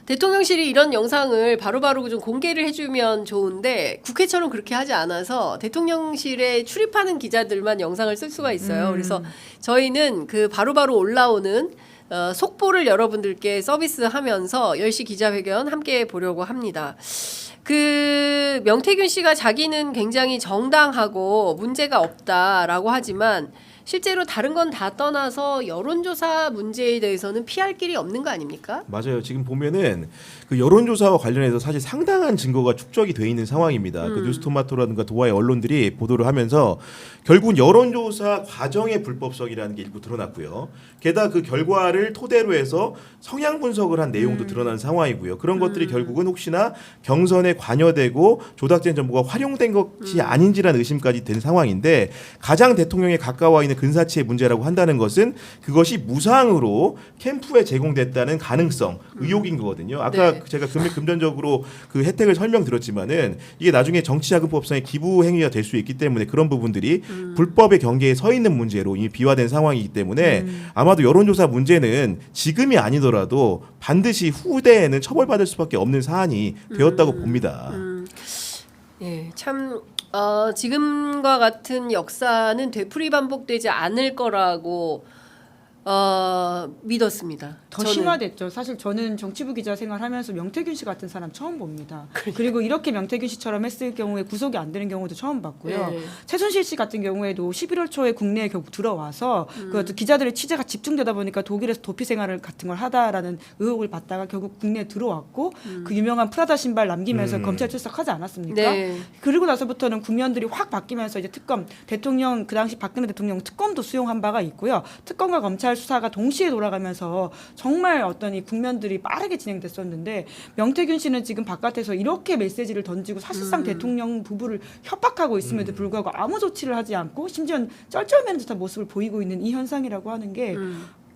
[SPEAKER 1] 대통령실이 이런 영상을 바로바로 좀 공개를 해주면 좋은데 국회처럼 그렇게 하지 않아서 대통령실에 출입하는 기자들만 영상을 쓸 수가 있어요. 그래서 저희는 그 바로바로 올라오는 속보를 여러분들께 서비스하면서 10시 기자회견 함께 보려고 합니다. 그 명태균 씨가 자기는 굉장히 정당하고 문제가 없다라고 하지만 실제로 다른 건 다 떠나서 여론조사 문제에 대해서는 피할 길이 없는 거 아닙니까?
[SPEAKER 3] 맞아요. 지금 보면은 그 여론조사와 관련해서 사실 상당한 증거가 축적이 돼 있는 상황입니다. 그 뉴스토마토라든가 도화의 언론들이 보도를 하면서 결국은 여론조사 과정의 불법성이라는 게 일부 드러났고요. 게다가 그 결과를 토대로 해서 성향 분석을 한 내용도 드러난 상황이고요. 그런 것들이 결국은 혹시나 경선에 관여되고 조작된 정보가 활용된 것이 아닌지라는 의심까지 된 상황인데 가장 대통령에 가까워 있는 근사치의 문제라고 한다는 것은 그것이 무상으로 캠프에 제공됐다는 가능성, 의혹인 거거든요. 아까
[SPEAKER 1] 네.
[SPEAKER 3] 제가 금전적으로 그 혜택을 설명드렸지만은 이게 나중에 정치자금법상의 기부 행위가 될 수 있기 때문에 그런 부분들이 불법의 경계에 서 있는 문제로 이미 비화된 상황이기 때문에 아마도 여론조사 문제는 지금이 아니더라도 반드시 후대에는 처벌받을 수밖에 없는 사안이 되었다고 봅니다.
[SPEAKER 1] 예, 참 지금과 같은 역사는 되풀이 반복되지 않을 거라고 믿었습니다.
[SPEAKER 2] 더
[SPEAKER 1] 저는.
[SPEAKER 2] 심화됐죠. 사실 저는 정치부 기자 생활하면서 명태균 씨 같은 사람 처음 봅니다. 그리고 이렇게 명태균 씨처럼 했을 경우에 구속이 안 되는 경우도 처음 봤고요.
[SPEAKER 1] 네.
[SPEAKER 2] 최순실 씨 같은 경우에도 11월 초에 국내에 결국 들어와서 그 기자들의 취재가 집중되다 보니까 독일에서 도피 생활을 같은 걸 하다라는 의혹을 받다가 결국 국내에 들어왔고 그 유명한 프라다 신발 남기면서 검찰 출석하지 않았습니까?
[SPEAKER 1] 네.
[SPEAKER 2] 그리고 나서부터는 국면들이 확 바뀌면서 이제 특검 대통령 그 당시 박근혜 대통령 특검도 수용한 바가 있고요. 특검과 검찰 수사가 동시에 돌아가면서 정말 어떤 이 국면들이 빠르게 진행됐었는데 명태균 씨는 지금 바깥에서 이렇게 메시지를 던지고 사실상 대통령 부부를 협박하고 있음에도 불구하고 아무 조치를 하지 않고 심지어 쩔쩔매는 듯한 모습을 보이고 있는 이 현상이라고 하는 게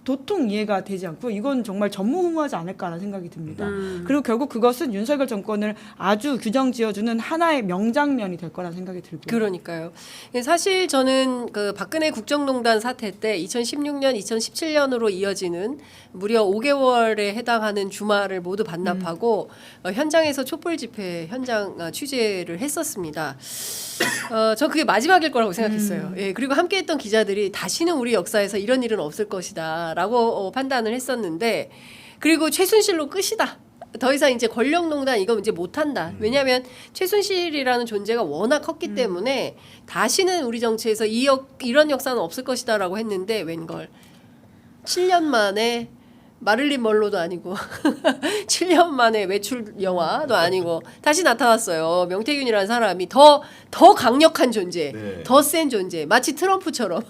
[SPEAKER 2] 도통 이해가 되지 않고 이건 정말 전무후무하지 않을까라는 생각이 듭니다. 그리고 결국 그것은 윤석열 정권을 아주 규정 지어주는 하나의 명장면이 될 거라는 생각이 들고요.
[SPEAKER 1] 그러니까요. 사실 저는 그 박근혜 국정농단 사태 때 2016년, 2017년으로 이어지는 무려 5개월에 해당하는 주말을 모두 반납하고 현장에서 촛불 집회 현장 취재를 했었습니다. 저 그게 마지막일 거라고 생각했어요. 예, 그리고 함께했던 기자들이 다시는 우리 역사에서 이런 일은 없을 것이다라고 판단을 했었는데 그리고 최순실로 끝이다. 더 이상 이제 권력농단 이거 이제 못한다. 왜냐하면 최순실이라는 존재가 워낙 컸기 때문에 다시는 우리 정치에서 이런 역사는 없을 것이다라고 했는데 웬걸 7년 만에 마릴린 먼로도 아니고 7년 만에 외출 영화도 아니고 다시 나타났어요. 명태균이라는 사람이 더 강력한 존재,
[SPEAKER 3] 네.
[SPEAKER 1] 더 센 존재, 마치 트럼프처럼.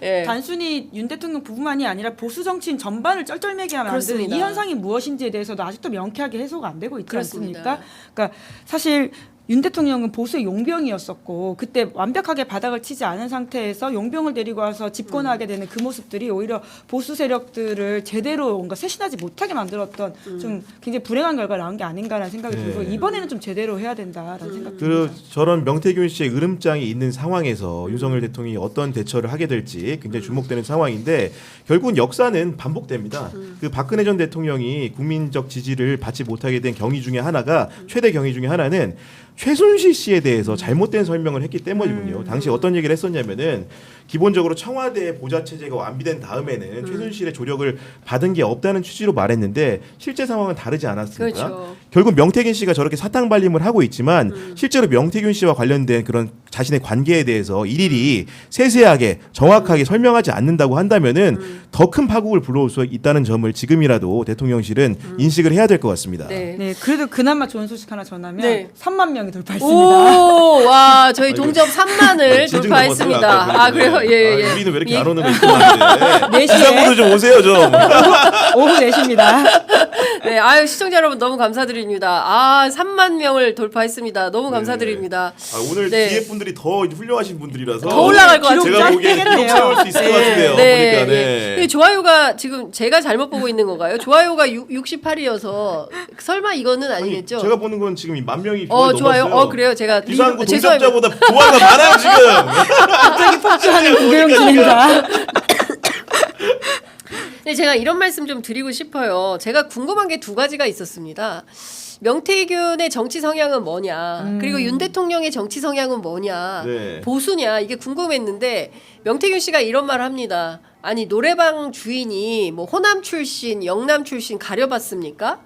[SPEAKER 1] 예.
[SPEAKER 2] 단순히 윤 대통령 부분만이 아니라 보수 정치인 전반을 쩔쩔매게 하면 안 되는
[SPEAKER 1] 그렇습니다.
[SPEAKER 2] 이 현상이 무엇인지에 대해서도 아직도 명쾌하게 해소가 안 되고 있지
[SPEAKER 1] 그렇습니다.
[SPEAKER 2] 않습니까? 그러니까 사실 윤 대통령은 보수의 용병이었었고 그때 완벽하게 바닥을 치지 않은 상태에서 용병을 데리고 와서 집권하게 되는 그 모습들이 오히려 보수 세력들을 제대로 뭔가 쇄신하지 못하게 만들었던 좀 굉장히 불행한 결과를 낳은 게 아닌가라는 생각이
[SPEAKER 3] 네.
[SPEAKER 2] 들고 이번에는 좀 제대로 해야 된다라는 생각이
[SPEAKER 3] 그
[SPEAKER 2] 듭니다.
[SPEAKER 3] 저런 명태균 씨의 으름장이 있는 상황에서 윤석열 대통령이 어떤 대처를 하게 될지 굉장히 주목되는 상황인데 결국은 역사는 반복됩니다. 그 박근혜 전 대통령이 국민적 지지를 받지 못하게 된 경위 중에 하나가 최대 경위 중에 하나는 최순실 씨에 대해서 잘못된 설명을 했기 때문이군요. 당시 어떤 얘기를 했었냐면은 기본적으로 청와대 보좌 체제가 완비된 다음에는 최순실의 조력을 받은 게 없다는 취지로 말했는데 실제 상황은 다르지 않았습니까?
[SPEAKER 1] 그렇죠.
[SPEAKER 3] 결국 명태균 씨가 저렇게 사탕 발림을 하고 있지만 실제로 명태균 씨와 관련된 그런 자신의 관계에 대해서 일일이 세세하게 정확하게 설명하지 않는다고 한다면은 더 큰 파국을 불러올 수 있다는 점을 지금이라도 대통령실은 인식을 해야 될 것 같습니다.
[SPEAKER 1] 네.
[SPEAKER 2] 네, 그래도 그나마 좋은 소식 하나 전하면
[SPEAKER 1] 네.
[SPEAKER 2] 3만 명이 돌파했습니다.
[SPEAKER 1] 오, 와, 저희
[SPEAKER 3] 아이고.
[SPEAKER 1] 동접 3만을
[SPEAKER 3] 진증
[SPEAKER 1] 돌파했습니다.
[SPEAKER 3] 넘었어요, 아까
[SPEAKER 1] 아, 그래요?
[SPEAKER 3] 보니까.
[SPEAKER 1] 예, 예.
[SPEAKER 3] 아, 우리는 왜 이렇게
[SPEAKER 1] 예.
[SPEAKER 3] 안 오는 거 있구나.
[SPEAKER 2] 4시에
[SPEAKER 3] 시상으로 좀 오세요 좀.
[SPEAKER 2] 오후 4시입니다.
[SPEAKER 1] 네, 아유, 시청자 여러분 너무 감사드립니다. 아, 3만 명을 돌파했습니다. 너무
[SPEAKER 3] 네.
[SPEAKER 1] 감사드립니다.
[SPEAKER 3] 아, 오늘
[SPEAKER 1] 네.
[SPEAKER 3] 뒤에 분들이 더 훌륭하신 분들이라서
[SPEAKER 1] 더 올라갈 것
[SPEAKER 2] 기록
[SPEAKER 1] 같아요.
[SPEAKER 3] 제가
[SPEAKER 2] 쫙
[SPEAKER 3] 보기엔
[SPEAKER 2] 되겠네요.
[SPEAKER 3] 꼭 채울 수 있을 것 같은데요. 보니까 네.
[SPEAKER 1] 근데 좋아요가 지금 제가 잘못 보고 있는 건가요? 좋아요가 68이어서 설마 이거는 아니겠죠?
[SPEAKER 3] 제가 보는 건 지금 10,000명이
[SPEAKER 1] 좋아요.
[SPEAKER 3] 넘었어요.
[SPEAKER 1] 그래요. 제가
[SPEAKER 3] 비상구
[SPEAKER 1] 죄송합니다.
[SPEAKER 3] 동접자보다 좋아요가 많아요 지금.
[SPEAKER 2] 갑자기 폭주하는 구교영 진행자.
[SPEAKER 1] 네, 제가 이런 말씀 좀 드리고 싶어요. 제가 궁금한 게 두 가지가 있었습니다. 명태균의 정치 성향은 뭐냐, 그리고 윤 대통령의 정치 성향은 뭐냐,
[SPEAKER 3] 네.
[SPEAKER 1] 보수냐, 이게 궁금했는데 명태균 씨가 이런 말을 합니다. 아니, 노래방 주인이 뭐 호남 출신, 영남 출신 가려봤습니까?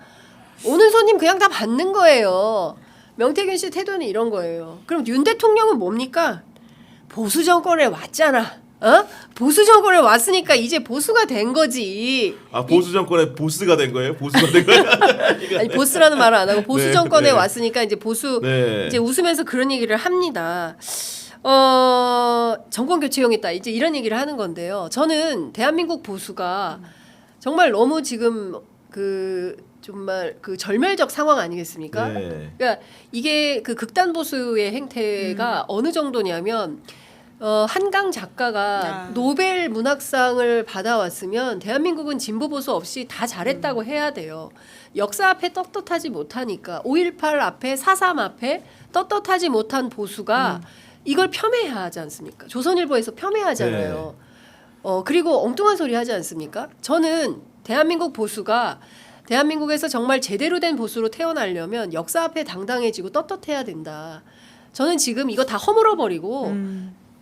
[SPEAKER 1] 오는 손님 그냥 다 받는 거예요. 명태균 씨 태도는 이런 거예요. 그럼 윤 대통령은 뭡니까? 보수 정권에 왔잖아. 보수 정권에 왔으니까 이제 보수가 된 거지.
[SPEAKER 3] 아 보수 정권의 보스가 된 거예요? 보수가 된 거예요?
[SPEAKER 1] 아니, 보스라는 말을 안 하고 보수
[SPEAKER 3] 네,
[SPEAKER 1] 정권에
[SPEAKER 3] 네.
[SPEAKER 1] 왔으니까 이제 보수
[SPEAKER 3] 네.
[SPEAKER 1] 이제 웃으면서 그런 얘기를 합니다. 정권 교체용이다. 이제 이런 얘기를 하는 건데요. 저는 대한민국 보수가 정말 너무 지금 정말 그 절멸적 상황 아니겠습니까?
[SPEAKER 3] 네.
[SPEAKER 1] 그러니까 이게 그 극단 보수의 행태가 어느 정도냐면 한강 작가가 노벨 문학상을 받아왔으면 대한민국은 진보 보수 없이 다 잘했다고 해야 돼요. 역사 앞에 떳떳하지 못하니까 5.18 앞에 4.3 앞에 떳떳하지 못한 보수가 이걸 폄훼해야 하지 않습니까? 조선일보에서 폄훼하잖아요. 그리고 엉뚱한 소리 하지 않습니까? 저는 대한민국 보수가 대한민국에서 정말 제대로 된 보수로 태어나려면 역사 앞에 당당해지고 떳떳해야 된다. 저는 지금 이거 다 허물어버리고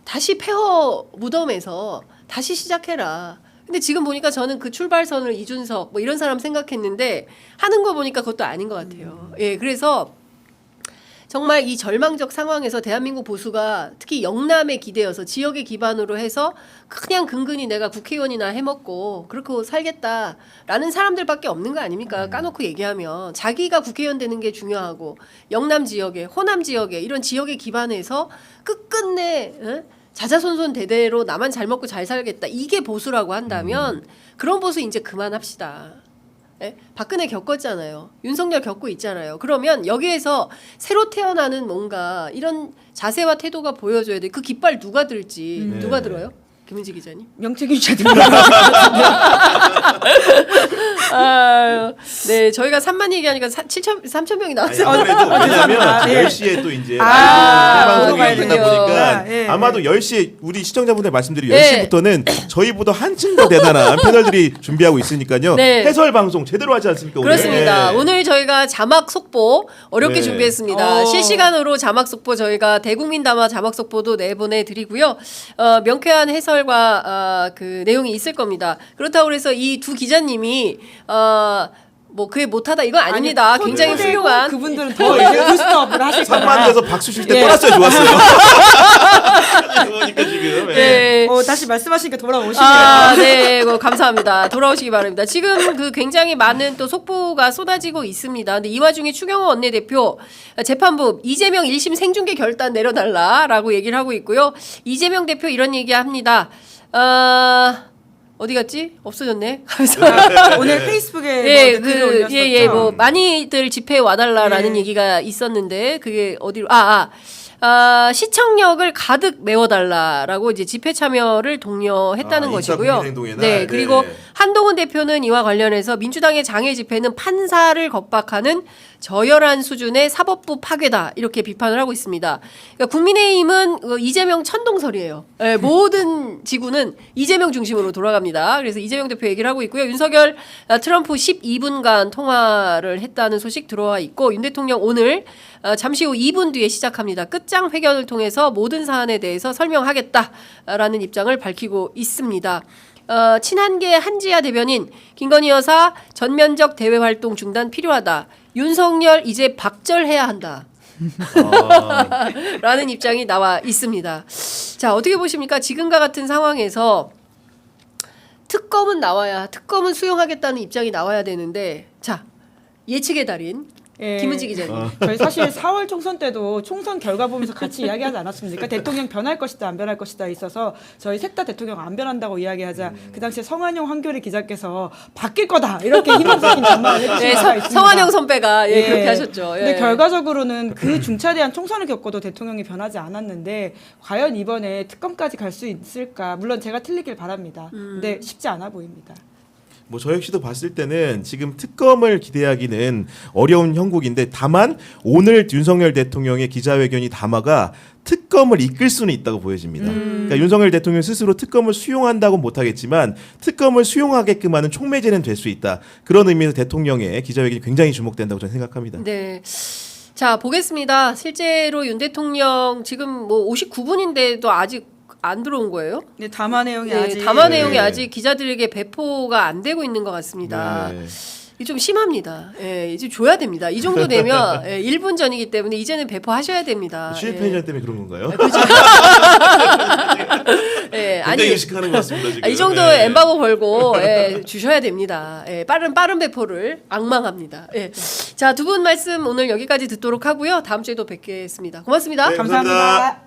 [SPEAKER 1] 다시 폐허 무덤에서 다시 시작해라. 근데 지금 보니까 저는 그 출발선을 이준석 뭐 이런 사람 생각했는데 하는 거 보니까 그것도 아닌 것 같아요. 예, 그래서 정말 이 절망적 상황에서 대한민국 보수가 특히 영남에 기대어서 지역에 기반으로 해서 그냥 근근히 내가 국회의원이나 해먹고 그렇게 살겠다라는 사람들밖에 없는 거 아닙니까? 까놓고 얘기하면 자기가 국회의원 되는 게 중요하고 영남 지역에 호남 지역에 이런 지역에 기반해서 끝끝내 자자손손 대대로 나만 잘 먹고 잘 살겠다 이게 보수라고 한다면 그런 보수 이제 그만합시다. 예? 박근혜 겪었잖아요. 윤석열 겪고 있잖아요. 그러면 여기에서 새로 태어나는 뭔가 이런 자세와 태도가 보여줘야 돼. 그 깃발 누가 들지?
[SPEAKER 3] 네.
[SPEAKER 1] 누가 들어요? 김은지 기자님.
[SPEAKER 2] 명태균 씨한테
[SPEAKER 1] 아유, 네, 저희가 3만 얘기하니까 3천 명이 나왔어요.
[SPEAKER 3] 아무래도 왜냐면
[SPEAKER 2] 죄송합니다. 예.
[SPEAKER 3] 10시에 또 이제
[SPEAKER 1] 아,
[SPEAKER 3] 방송이 되다
[SPEAKER 1] 그렇군요.
[SPEAKER 3] 보니까
[SPEAKER 2] 예.
[SPEAKER 3] 아마도 10시에 우리 시청자분들 말씀드린
[SPEAKER 1] 네.
[SPEAKER 3] 10시부터는 저희보다 한층 더 대단한 패널들이 준비하고 있으니까요.
[SPEAKER 1] 네.
[SPEAKER 3] 해설 방송 제대로 하지 않습니까? 오늘?
[SPEAKER 1] 그렇습니다.
[SPEAKER 3] 네.
[SPEAKER 1] 오늘 저희가 자막 속보 어렵게
[SPEAKER 3] 네.
[SPEAKER 1] 준비했습니다. 실시간으로 자막 속보 저희가 대국민 담화 자막 속보도 내보내드리고요. 명쾌한 해설과 그 내용이 있을 겁니다. 그렇다고 해서 이 두 기자님이 뭐 그게 못하다 이건 아닙니다. 굉장히
[SPEAKER 2] 초대고
[SPEAKER 1] 훌륭한.
[SPEAKER 2] 그분들은 더 이제 부스트업을 하실 거다.
[SPEAKER 3] 선만돼서 박수 칠 때
[SPEAKER 2] 예.
[SPEAKER 3] 떠났어요. 좋았어요. 그러니까 지금. 예.
[SPEAKER 1] 네.
[SPEAKER 2] 다시 말씀하시니까 돌아오시네요.
[SPEAKER 1] 아, 네, 감사합니다. 돌아오시기 바랍니다. 지금 그 굉장히 많은 또 속보가 쏟아지고 있습니다. 근데 이 와중에 추경호 원내대표 재판부 이재명 1심 생중계 결단 내려달라라고 얘기를 하고 있고요. 이재명 대표 이런 얘기합니다. 어디 갔지? 없어졌네.
[SPEAKER 2] 오늘 페이스북에
[SPEAKER 1] 예,
[SPEAKER 2] 뭐 글을 올렸었죠.
[SPEAKER 1] 뭐 많이들 집회에 와달라라는
[SPEAKER 2] 예.
[SPEAKER 1] 얘기가 있었는데 그게 어디로? 시청역을 가득 메워달라라고 이제 집회 참여를 독려했다는 것이고요.
[SPEAKER 3] 인사국민행동의 날.
[SPEAKER 1] 네, 그리고
[SPEAKER 3] 네.
[SPEAKER 1] 한동훈 대표는 이와 관련해서 민주당의 장애 집회는 판사를 겁박하는 저열한 수준의 사법부 파괴다 이렇게 비판을 하고 있습니다. 그러니까 국민의힘은 이재명 천동설이에요. 네, 모든 지구는 이재명 중심으로 돌아갑니다. 그래서 이재명 대표 얘기를 하고 있고요. 윤석열, 트럼프 12분간 통화를 했다는 소식 들어와 있고 윤 대통령 오늘 잠시 후 2분 뒤에 시작합니다. 끝장 회견을 통해서 모든 사안에 대해서 설명하겠다라는 입장을 밝히고 있습니다. 친한계 한지아 대변인 김건희 여사 전면적 대외 활동 중단 필요하다. 윤석열 이제 박절해야 한다. 라는 입장이 나와 있습니다. 자, 어떻게 보십니까? 지금과 같은 상황에서 특검은 특검은 수용하겠다는 입장이 나와야 되는데 자, 예측의 달인
[SPEAKER 2] 예.
[SPEAKER 1] 김은지 기자님.
[SPEAKER 2] 저희 사실 4월 총선 때도 총선 결과 보면서 같이 이야기하지 않았습니까? 대통령 변할 것이다 안 변할 것이다 있어서 저희 셋 다 대통령 안 변한다고 이야기하자 그 당시에 성한용 한겨레 기자께서 바뀔 거다 이렇게 희망 섞인 전망을 해주신
[SPEAKER 1] 네,
[SPEAKER 2] 바가 있습니다.
[SPEAKER 1] 성한영 선배가 그렇게 하셨죠.
[SPEAKER 2] 근데
[SPEAKER 1] 예.
[SPEAKER 2] 결과적으로는 그 중차대한 총선을 겪어도 대통령이 변하지 않았는데 과연 이번에 특검까지 갈 수 있을까? 물론 제가 틀리길 바랍니다. 근데 쉽지 않아 보입니다.
[SPEAKER 3] 뭐 저 역시도 봤을 때는 지금 특검을 기대하기는 어려운 형국인데 다만 오늘 윤석열 대통령의 기자회견이 담화가 특검을 이끌 수는 있다고 보여집니다. 그러니까 윤석열 대통령 스스로 특검을 수용한다고 못하겠지만 특검을 수용하게끔 하는 촉매제는 될 수 있다. 그런 의미에서 대통령의 기자회견이 굉장히 주목된다고 저는 생각합니다.
[SPEAKER 1] 네. 자, 보겠습니다. 실제로 윤 대통령 지금 뭐 59분인데도 아직 안 들어온 거예요?
[SPEAKER 2] 네, 담화 내용이
[SPEAKER 1] 네,
[SPEAKER 2] 아직
[SPEAKER 1] 담화 내용이
[SPEAKER 3] 네.
[SPEAKER 1] 아직 기자들에게 배포가 안 되고 있는 것 같습니다.
[SPEAKER 3] 네.
[SPEAKER 1] 이게 좀 심합니다. 예, 이제 줘야 됩니다. 이 정도 되면 1분 전이기 때문에 이제는 배포하셔야 됩니다.
[SPEAKER 3] 실패전 때문에 그런 건가요?
[SPEAKER 1] 예,
[SPEAKER 3] 굉장히 의식하는 것 같습니다. 지금.
[SPEAKER 1] 이 정도
[SPEAKER 3] 네.
[SPEAKER 1] 엠바고 걸고 주셔야 됩니다. 빠른 배포를 악망합니다. 자, 두 분 말씀 오늘 여기까지 듣도록 하고요. 다음 주에도 뵙겠습니다. 고맙습니다.
[SPEAKER 3] 네,
[SPEAKER 2] 감사합니다.